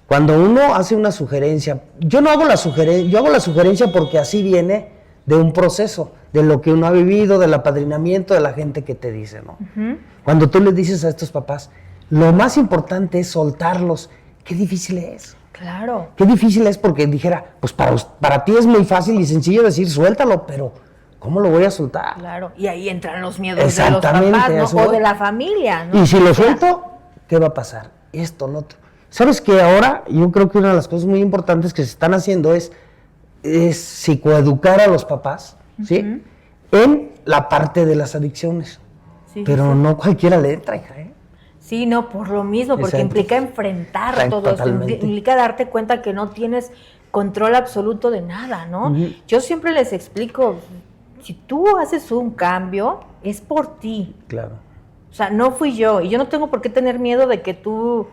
Cuando uno hace una sugerencia, yo no hago la sugerencia, yo hago la sugerencia porque así viene de un proceso, de lo que uno ha vivido, del apadrinamiento de la gente que te dice, ¿no? Cuando tú les dices a estos papás, lo más importante es soltarlos. Qué difícil es. Claro. Qué difícil es, porque dijera, pues para ti es muy fácil y sencillo decir, suéltalo, pero ¿cómo lo voy a soltar? Claro, y ahí entran los miedos de los papás, ¿no? O de la familia, ¿no? Y si lo suelto, ¿qué va a pasar? Esto, lo otro. ¿Sabes qué? Ahora yo creo que una de las cosas muy importantes que se están haciendo es psicoeducar a los papás, ¿sí? En la parte de las adicciones. Sí, pero no cualquiera le entra, hija, ¿eh? Sí, no, por lo mismo, porque implica enfrentar todo esto, implica darte cuenta que no tienes control absoluto de nada, ¿no? Yo siempre les explico, si tú haces un cambio, es por ti. Claro. O sea, no fui yo, y yo no tengo por qué tener miedo de que tú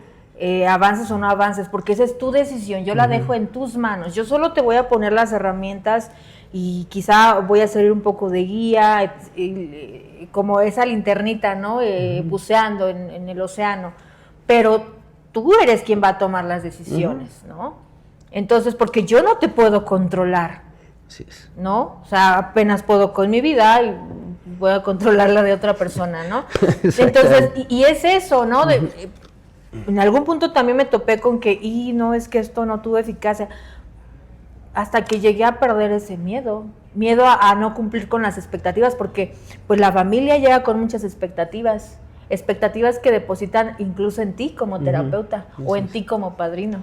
avances o no avances, porque esa es tu decisión, yo la dejo en tus manos, yo solo te voy a poner las herramientas y quizá voy a servir un poco de guía, como esa linternita, ¿no? Buceando en el océano, pero tú eres quien va a tomar las decisiones, ¿no? Entonces, porque yo no te puedo controlar, ¿no? O sea, apenas puedo con mi vida y voy a controlar la de otra persona, ¿no? Entonces, y es eso, ¿no? En algún punto también me topé con que, no, es que esto no tuvo eficacia, hasta que llegué a perder ese miedo a no cumplir con las expectativas, porque pues la familia llega con muchas expectativas que depositan incluso en ti como terapeuta o en ti como padrino.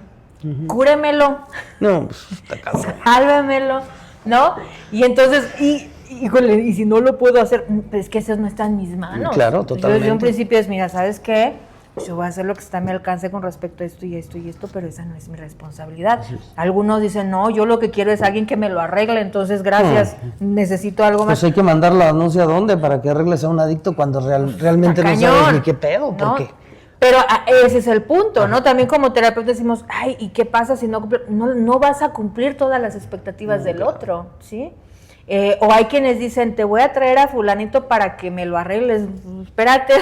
Cúremelo, no, pues está cabrón. Sálvemelo, ¿no? Y entonces, híjole, y si no lo puedo hacer, pues es que eso no está en mis manos. Claro, totalmente. Yo desde un principio es, mira, ¿sabes qué? Pues yo voy a hacer lo que está a mi alcance con respecto a esto y esto y esto, pero esa no es mi responsabilidad. Algunos dicen, no, yo lo que quiero es alguien que me lo arregle, entonces gracias, necesito algo más. Pues hay que mandarlo no sé a dónde para que arregles a un adicto cuando realmente no sabes ni qué pedo, ¿por qué? Pero ese es el punto, ¿no? También como terapeuta decimos, ay, ¿y qué pasa si no cumplir? No vas a cumplir todas las expectativas del otro, ¿sí? O hay quienes dicen, te voy a traer a fulanito para que me lo arregles. Espérate,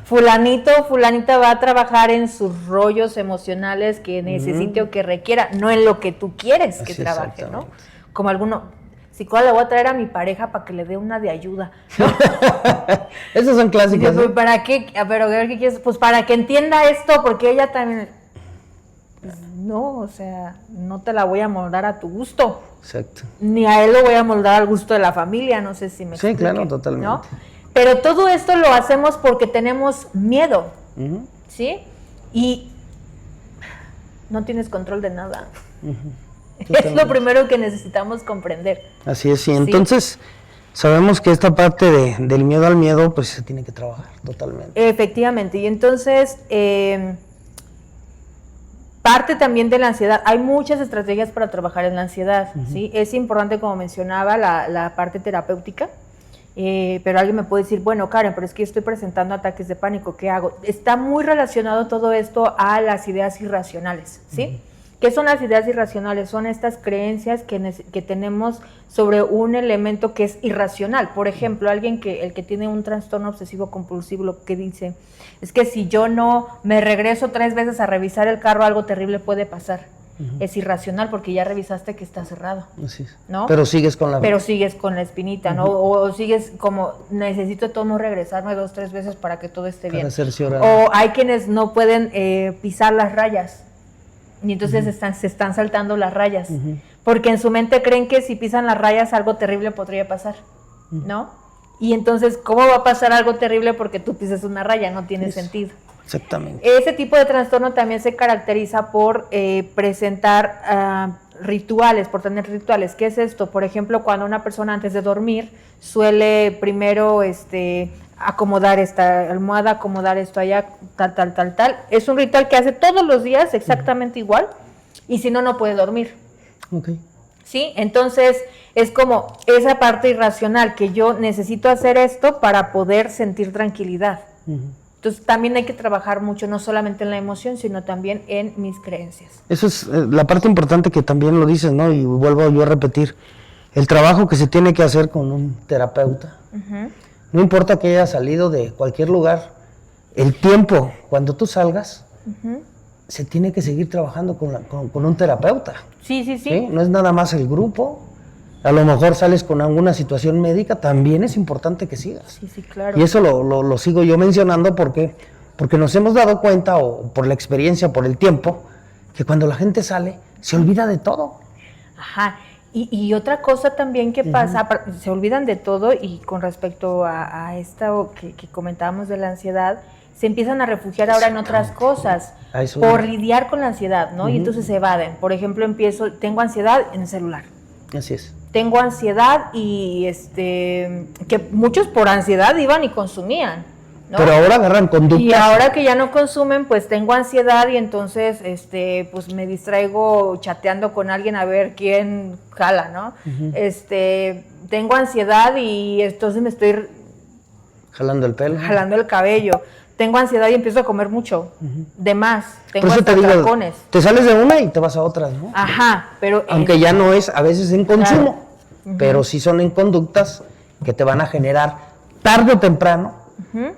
fulanita va a trabajar en sus rollos emocionales que necesite o que requiera, no en lo que tú quieres que trabaje, ¿no? Como psicólogo, le voy a traer a mi pareja para que le dé una de ayuda, ¿no? Esos son clásicos, ¿no? ¿Para qué? Pero a ver, ¿qué quieres? Pues para que entienda esto, porque ella también... No, o sea, no te la voy a moldar a tu gusto. Exacto. Ni a él lo voy a moldar al gusto de la familia, no sé si me explique. Sí, claro, totalmente. ¿No? Pero todo esto lo hacemos porque tenemos miedo, ¿sí? Y no tienes control de nada. Es lo primero que necesitamos comprender. Así es, sí. Entonces, sabemos que esta parte del miedo al miedo, pues se tiene que trabajar totalmente. Efectivamente, y entonces... parte también de la ansiedad, hay muchas estrategias para trabajar en la ansiedad, ¿sí? Es importante, como mencionaba, la parte terapéutica, pero alguien me puede decir, bueno, Karen, pero es que yo estoy presentando ataques de pánico, ¿qué hago? Está muy relacionado todo esto a las ideas irracionales, ¿sí? ¿Qué son las ideas irracionales? Son estas creencias que tenemos sobre un elemento que es irracional. Por ejemplo, el que tiene un trastorno obsesivo compulsivo, lo que dice es que si yo no me regreso 3 veces a revisar el carro, algo terrible puede pasar. Es irracional porque ya revisaste que está cerrado. Así es. ¿No? Pero sigues con la espinita, ¿no? O sigues como, necesito todo regresarme 2, 3 veces para que todo esté bien. Para cerciorar. O hay quienes no pueden pisar las rayas. Y entonces se están saltando las rayas, porque en su mente creen que si pisan las rayas algo terrible podría pasar, ¿no? Y entonces, ¿cómo va a pasar algo terrible porque tú pises una raya? No tiene sentido. Exactamente. Ese tipo de trastorno también se caracteriza por presentar rituales, por tener rituales. ¿Qué es esto? Por ejemplo, cuando una persona antes de dormir suele primero acomodar esta almohada, acomodar esto allá, tal. Es un ritual que hace todos los días exactamente igual, y si no, no puede dormir. Okay. ¿Sí? Entonces, es como esa parte irracional, que yo necesito hacer esto para poder sentir tranquilidad. Entonces, también hay que trabajar mucho, no solamente en la emoción, sino también en mis creencias. Eso es la parte importante que también lo dices, ¿no? Y vuelvo yo a repetir, el trabajo que se tiene que hacer con un terapeuta. No importa que haya salido de cualquier lugar, el tiempo, cuando tú salgas, se tiene que seguir trabajando con un terapeuta. Sí. No es nada más el grupo. A lo mejor sales con alguna situación médica, también es importante que sigas. Sí, claro. Y eso lo sigo yo mencionando porque nos hemos dado cuenta, o por la experiencia, por el tiempo, que cuando la gente sale, se olvida de todo. Ajá. Y otra cosa también que pasa, se olvidan de todo, y con respecto a esto que comentábamos de la ansiedad, se empiezan a refugiar ahora en otras cosas por lidiar con la ansiedad, ¿no? Y entonces se evaden. Por ejemplo, tengo ansiedad en el celular. Así es. Tengo ansiedad y que muchos por ansiedad iban y consumían, ¿no? Pero ahora agarran conductas. Y ahora que ya no consumen, pues tengo ansiedad, y entonces pues me distraigo chateando con alguien a ver quién jala, ¿no? Tengo ansiedad y entonces me estoy jalando el pelo. Jalando el cabello. Tengo ansiedad y empiezo a comer mucho, de más. Tengo hasta atracones. Te sales de una y te vas a otras, ¿no? Ajá, pero... Aunque ya no es a veces en consumo, pero sí son en conductas que te van a generar tarde o temprano,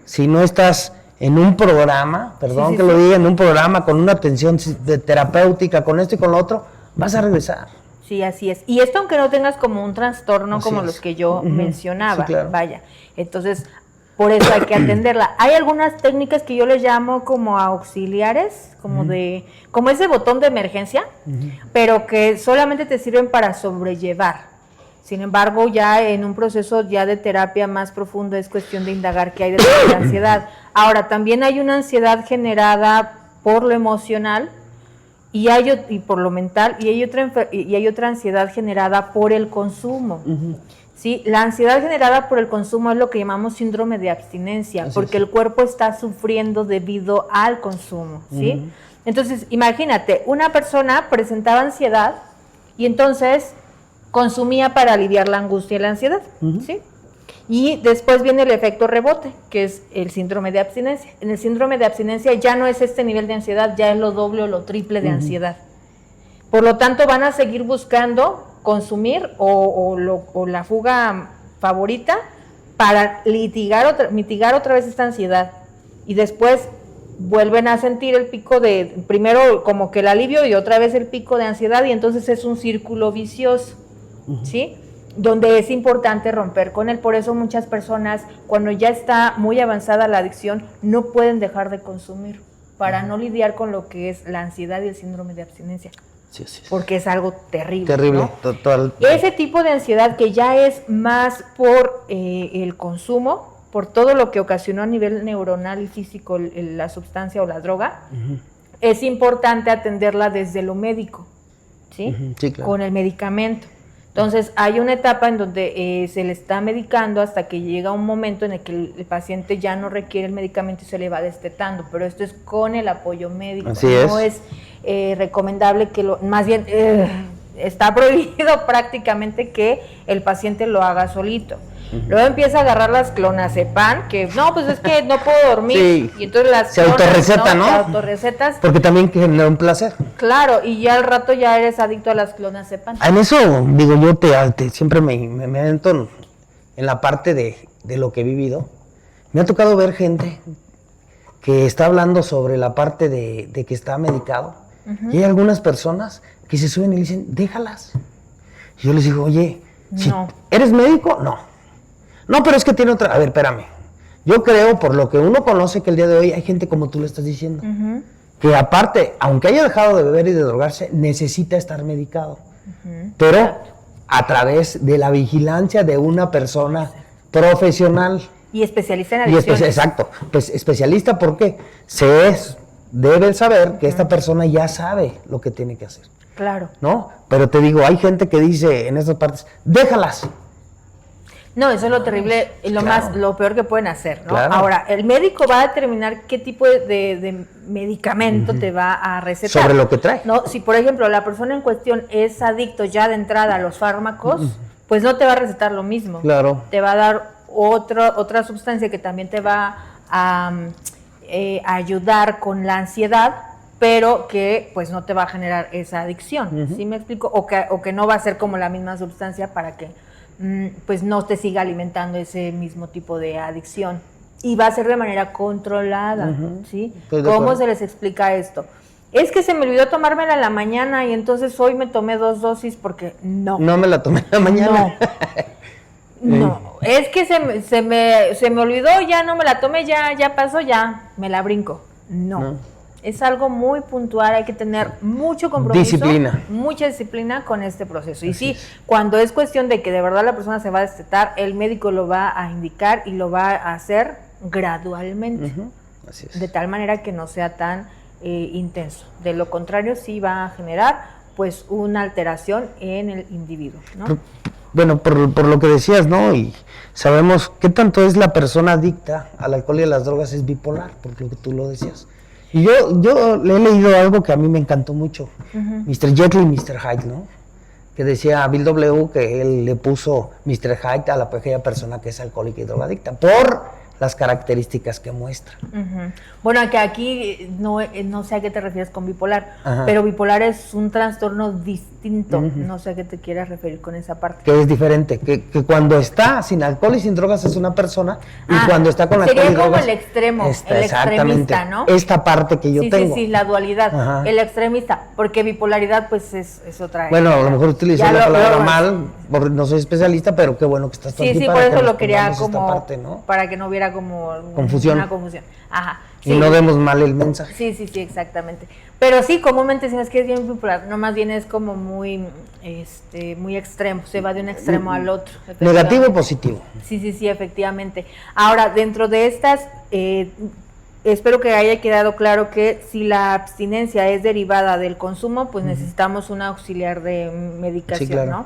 si no estás en un programa, que lo diga, en un programa con una atención terapéutica, con esto y con lo otro, vas a regresar. Sí, así es. Y esto aunque no tengas como un trastorno Así como es. los que yo mencionaba, Sí, claro. vaya. Entonces, por eso hay que atenderla. Hay algunas técnicas que yo les llamo como auxiliares, como ese botón de emergencia, pero que solamente te sirven para sobrellevar. Sin embargo, ya en un proceso ya de terapia más profundo es cuestión de indagar qué hay detrás de la ansiedad. Ahora, también hay una ansiedad generada por lo emocional y por lo mental, y hay otra ansiedad generada por el consumo. ¿Sí? La ansiedad generada por el consumo es lo que llamamos síndrome de abstinencia, porque el cuerpo está sufriendo debido al consumo, ¿sí? Entonces, imagínate, una persona presentaba ansiedad y entonces consumía para aliviar la angustia y la ansiedad, ¿sí? Y después viene el efecto rebote, que es el síndrome de abstinencia. En el síndrome de abstinencia ya no es este nivel de ansiedad, ya es lo doble o lo triple de ansiedad. Por lo tanto, van a seguir buscando consumir o la fuga favorita para mitigar otra vez esta ansiedad, y después vuelven a sentir el pico primero como que el alivio y otra vez el pico de ansiedad, y entonces es un círculo vicioso, ¿sí? Donde es importante romper con él. Por eso muchas personas, cuando ya está muy avanzada la adicción, no pueden dejar de consumir para no lidiar con lo que es la ansiedad y el síndrome de abstinencia. Sí. Porque es algo terrible. Terrible, ¿no? total. Ese tipo de ansiedad que ya es más por el consumo, por todo lo que ocasionó a nivel neuronal y físico la sustancia o la droga, es importante atenderla desde lo médico, ¿sí? Sí, claro. Con el medicamento. Entonces, hay una etapa en donde se le está medicando hasta que llega un momento en el que el paciente ya no requiere el medicamento y se le va destetando, pero esto es con el apoyo médico. Así no es recomendable más bien está prohibido prácticamente que el paciente lo haga solito. Luego empieza a agarrar las clonazepam, que no, pues es que no puedo dormir, Sí. y entonces las Se autorreceta, ¿no? Se autorrecetas. Porque también genera un placer. Claro, y ya al rato ya eres adicto a las clonazepam. En eso, digo, yo siempre me meto en la parte de lo que he vivido. Me ha tocado ver gente que está hablando sobre la parte de que está medicado. Y hay algunas personas que se suben y le dicen, déjalas. Y yo les digo, oye, ¿eres médico? No. No, pero es que tiene otra... A ver, espérame. Yo creo, por lo que uno conoce, que el día de hoy hay gente como tú le estás diciendo, que aparte, aunque haya dejado de beber y de drogarse, necesita estar medicado. Pero a través de la vigilancia de una persona profesional. Y especialista en adicciones. Exacto, pues especialista porque debe saber que esta persona ya sabe lo que tiene que hacer. Claro. ¿No? Pero te digo, hay gente que dice en estas partes, déjalas. No, eso es lo terrible, lo peor que pueden hacer, ¿no? Claro. Ahora, el médico va a determinar qué tipo de medicamento te va a recetar. Sobre lo que trae. No, si por ejemplo la persona en cuestión es adicto ya de entrada a los fármacos, pues no te va a recetar lo mismo. Claro. Te va a dar otra sustancia que también te va a ayudar con la ansiedad, pero que pues no te va a generar esa adicción, ¿sí me explico? O que no va a ser como la misma sustancia para que pues no te siga alimentando ese mismo tipo de adicción. Y va a ser de manera controlada, ¿sí? ¿Cómo se les explica esto? Es que se me olvidó tomármela en la mañana y entonces hoy me tomé 2 dosis porque no. No me la tomé en la mañana. No, es que se me olvidó, ya no me la tomé, ya pasó, ya me la brinco. No. Es algo muy puntual, hay que tener mucho compromiso, mucha disciplina con este proceso. Y sí, cuando es cuestión de que de verdad la persona se va a destetar, el médico lo va a indicar y lo va a hacer gradualmente, Así es. de tal manera que no sea tan intenso. De lo contrario, sí va a generar pues una alteración en el individuo, ¿no? Bueno, por lo que decías, ¿no? Y sabemos qué tanto es la persona adicta al alcohol y a las drogas, es bipolar, por lo que tú lo decías. Y yo le he leído algo que a mí me encantó mucho, Mr. Jekyll y Mr. Hyde, ¿no? Que decía Bill W. que él le puso Mr. Hyde a la pequeña persona que es alcohólica y drogadicta, por las características que muestra. Bueno, que aquí no sé a qué te refieres con bipolar, pero bipolar es un trastorno distinto, no sé a qué te quieras referir con esa parte. Que es diferente, que cuando está sin alcohol y sin drogas es una persona, y cuando está con alcohol y drogas... Sería como el extremo, el extremista, ¿no? Esta parte que yo tengo. Sí, la dualidad, el extremista, porque bipolaridad pues es otra. Bueno, a lo mejor utilicé la palabra mal, porque no soy especialista, pero qué bueno que estás tú aquí para por eso lo quería como, parte, ¿no? Para que no hubiera como confusión. Una confusión. Ajá. Y no demos mal el mensaje. Sí, exactamente. Pero sí, comúnmente decimos que es bien bipolar, no, más bien es como muy extremo, se va de un extremo al otro. Negativo o positivo. Sí, efectivamente. Ahora, dentro de estas, espero que haya quedado claro que si la abstinencia es derivada del consumo, pues necesitamos un auxiliar de medicación, sí, claro. ¿no?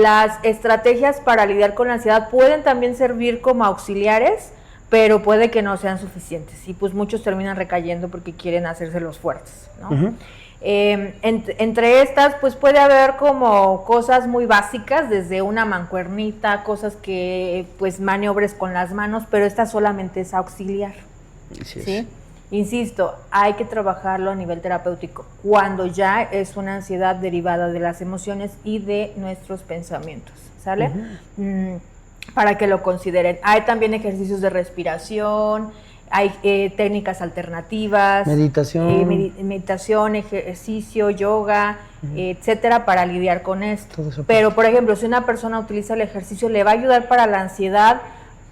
Las estrategias para lidiar con la ansiedad pueden también servir como auxiliares, pero puede que no sean suficientes y pues muchos terminan recayendo porque quieren hacerse los fuertes, ¿no? Entre estas pues puede haber como cosas muy básicas, desde una mancuernita, cosas que pues maniobres con las manos, pero esta solamente es auxiliar, ¿sí? Insisto, hay que trabajarlo a nivel terapéutico cuando ya es una ansiedad derivada de las emociones y de nuestros pensamientos, ¿sale? Para que lo consideren. Hay también ejercicios de respiración, hay técnicas alternativas, meditación, ejercicio, yoga, etcétera, para lidiar con esto. Pero, por ejemplo, si una persona utiliza el ejercicio, le va a ayudar para la ansiedad,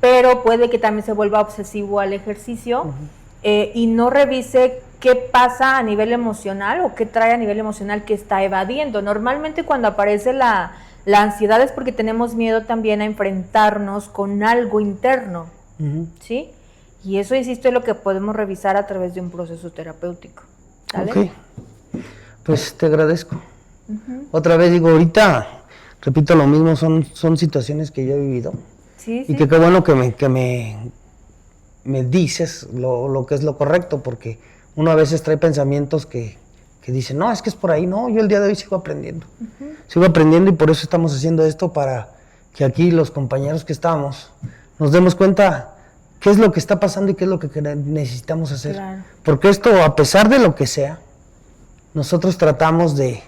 pero puede que también se vuelva obsesivo al ejercicio y no revise qué pasa a nivel emocional o qué trae a nivel emocional que está evadiendo. Normalmente cuando aparece la ansiedad es porque tenemos miedo también a enfrentarnos con algo interno, ¿sí? Y eso, insisto, es lo que podemos revisar a través de un proceso terapéutico. ¿Sale? Ok, pues te agradezco. Otra vez digo, ahorita, repito lo mismo, son situaciones que yo he vivido. Sí. Y que qué bueno que me dices lo que es lo correcto, porque uno a veces trae pensamientos que dicen, no, es que es por ahí. No, yo el día de hoy sigo aprendiendo. Sigo aprendiendo y por eso estamos haciendo esto, para que aquí los compañeros que estamos nos demos cuenta qué es lo que está pasando y qué es lo que necesitamos hacer. Claro. Porque esto, a pesar de lo que sea, nosotros tratamos de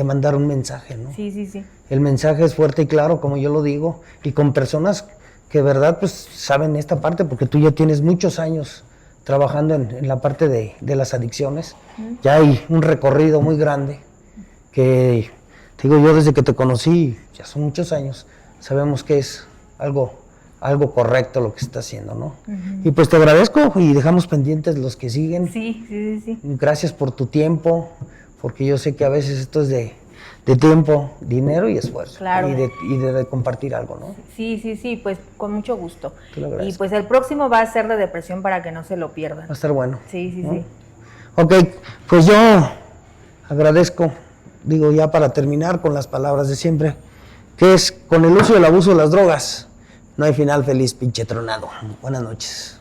mandar un mensaje, ¿no? Sí. El mensaje es fuerte y claro, como yo lo digo, y con personas que de verdad pues saben esta parte, porque tú ya tienes muchos años trabajando en la parte de las adicciones. Ya hay un recorrido muy grande que, te digo, yo desde que te conocí, ya son muchos años, sabemos que es algo correcto lo que se está haciendo, ¿no? Y pues te agradezco y dejamos pendientes los que siguen. Sí. Gracias por tu tiempo, porque yo sé que a veces esto es de de tiempo, dinero y esfuerzo. Claro. Y de compartir algo, ¿no? Sí, pues con mucho gusto. Te lo agradezco. Y pues el próximo va a ser de depresión para que no se lo pierdan. Va a estar bueno. Sí. Ok, pues yo agradezco, digo ya para terminar con las palabras de siempre, que es con el uso y el abuso de las drogas, no hay final feliz, pinche tronado. Buenas noches.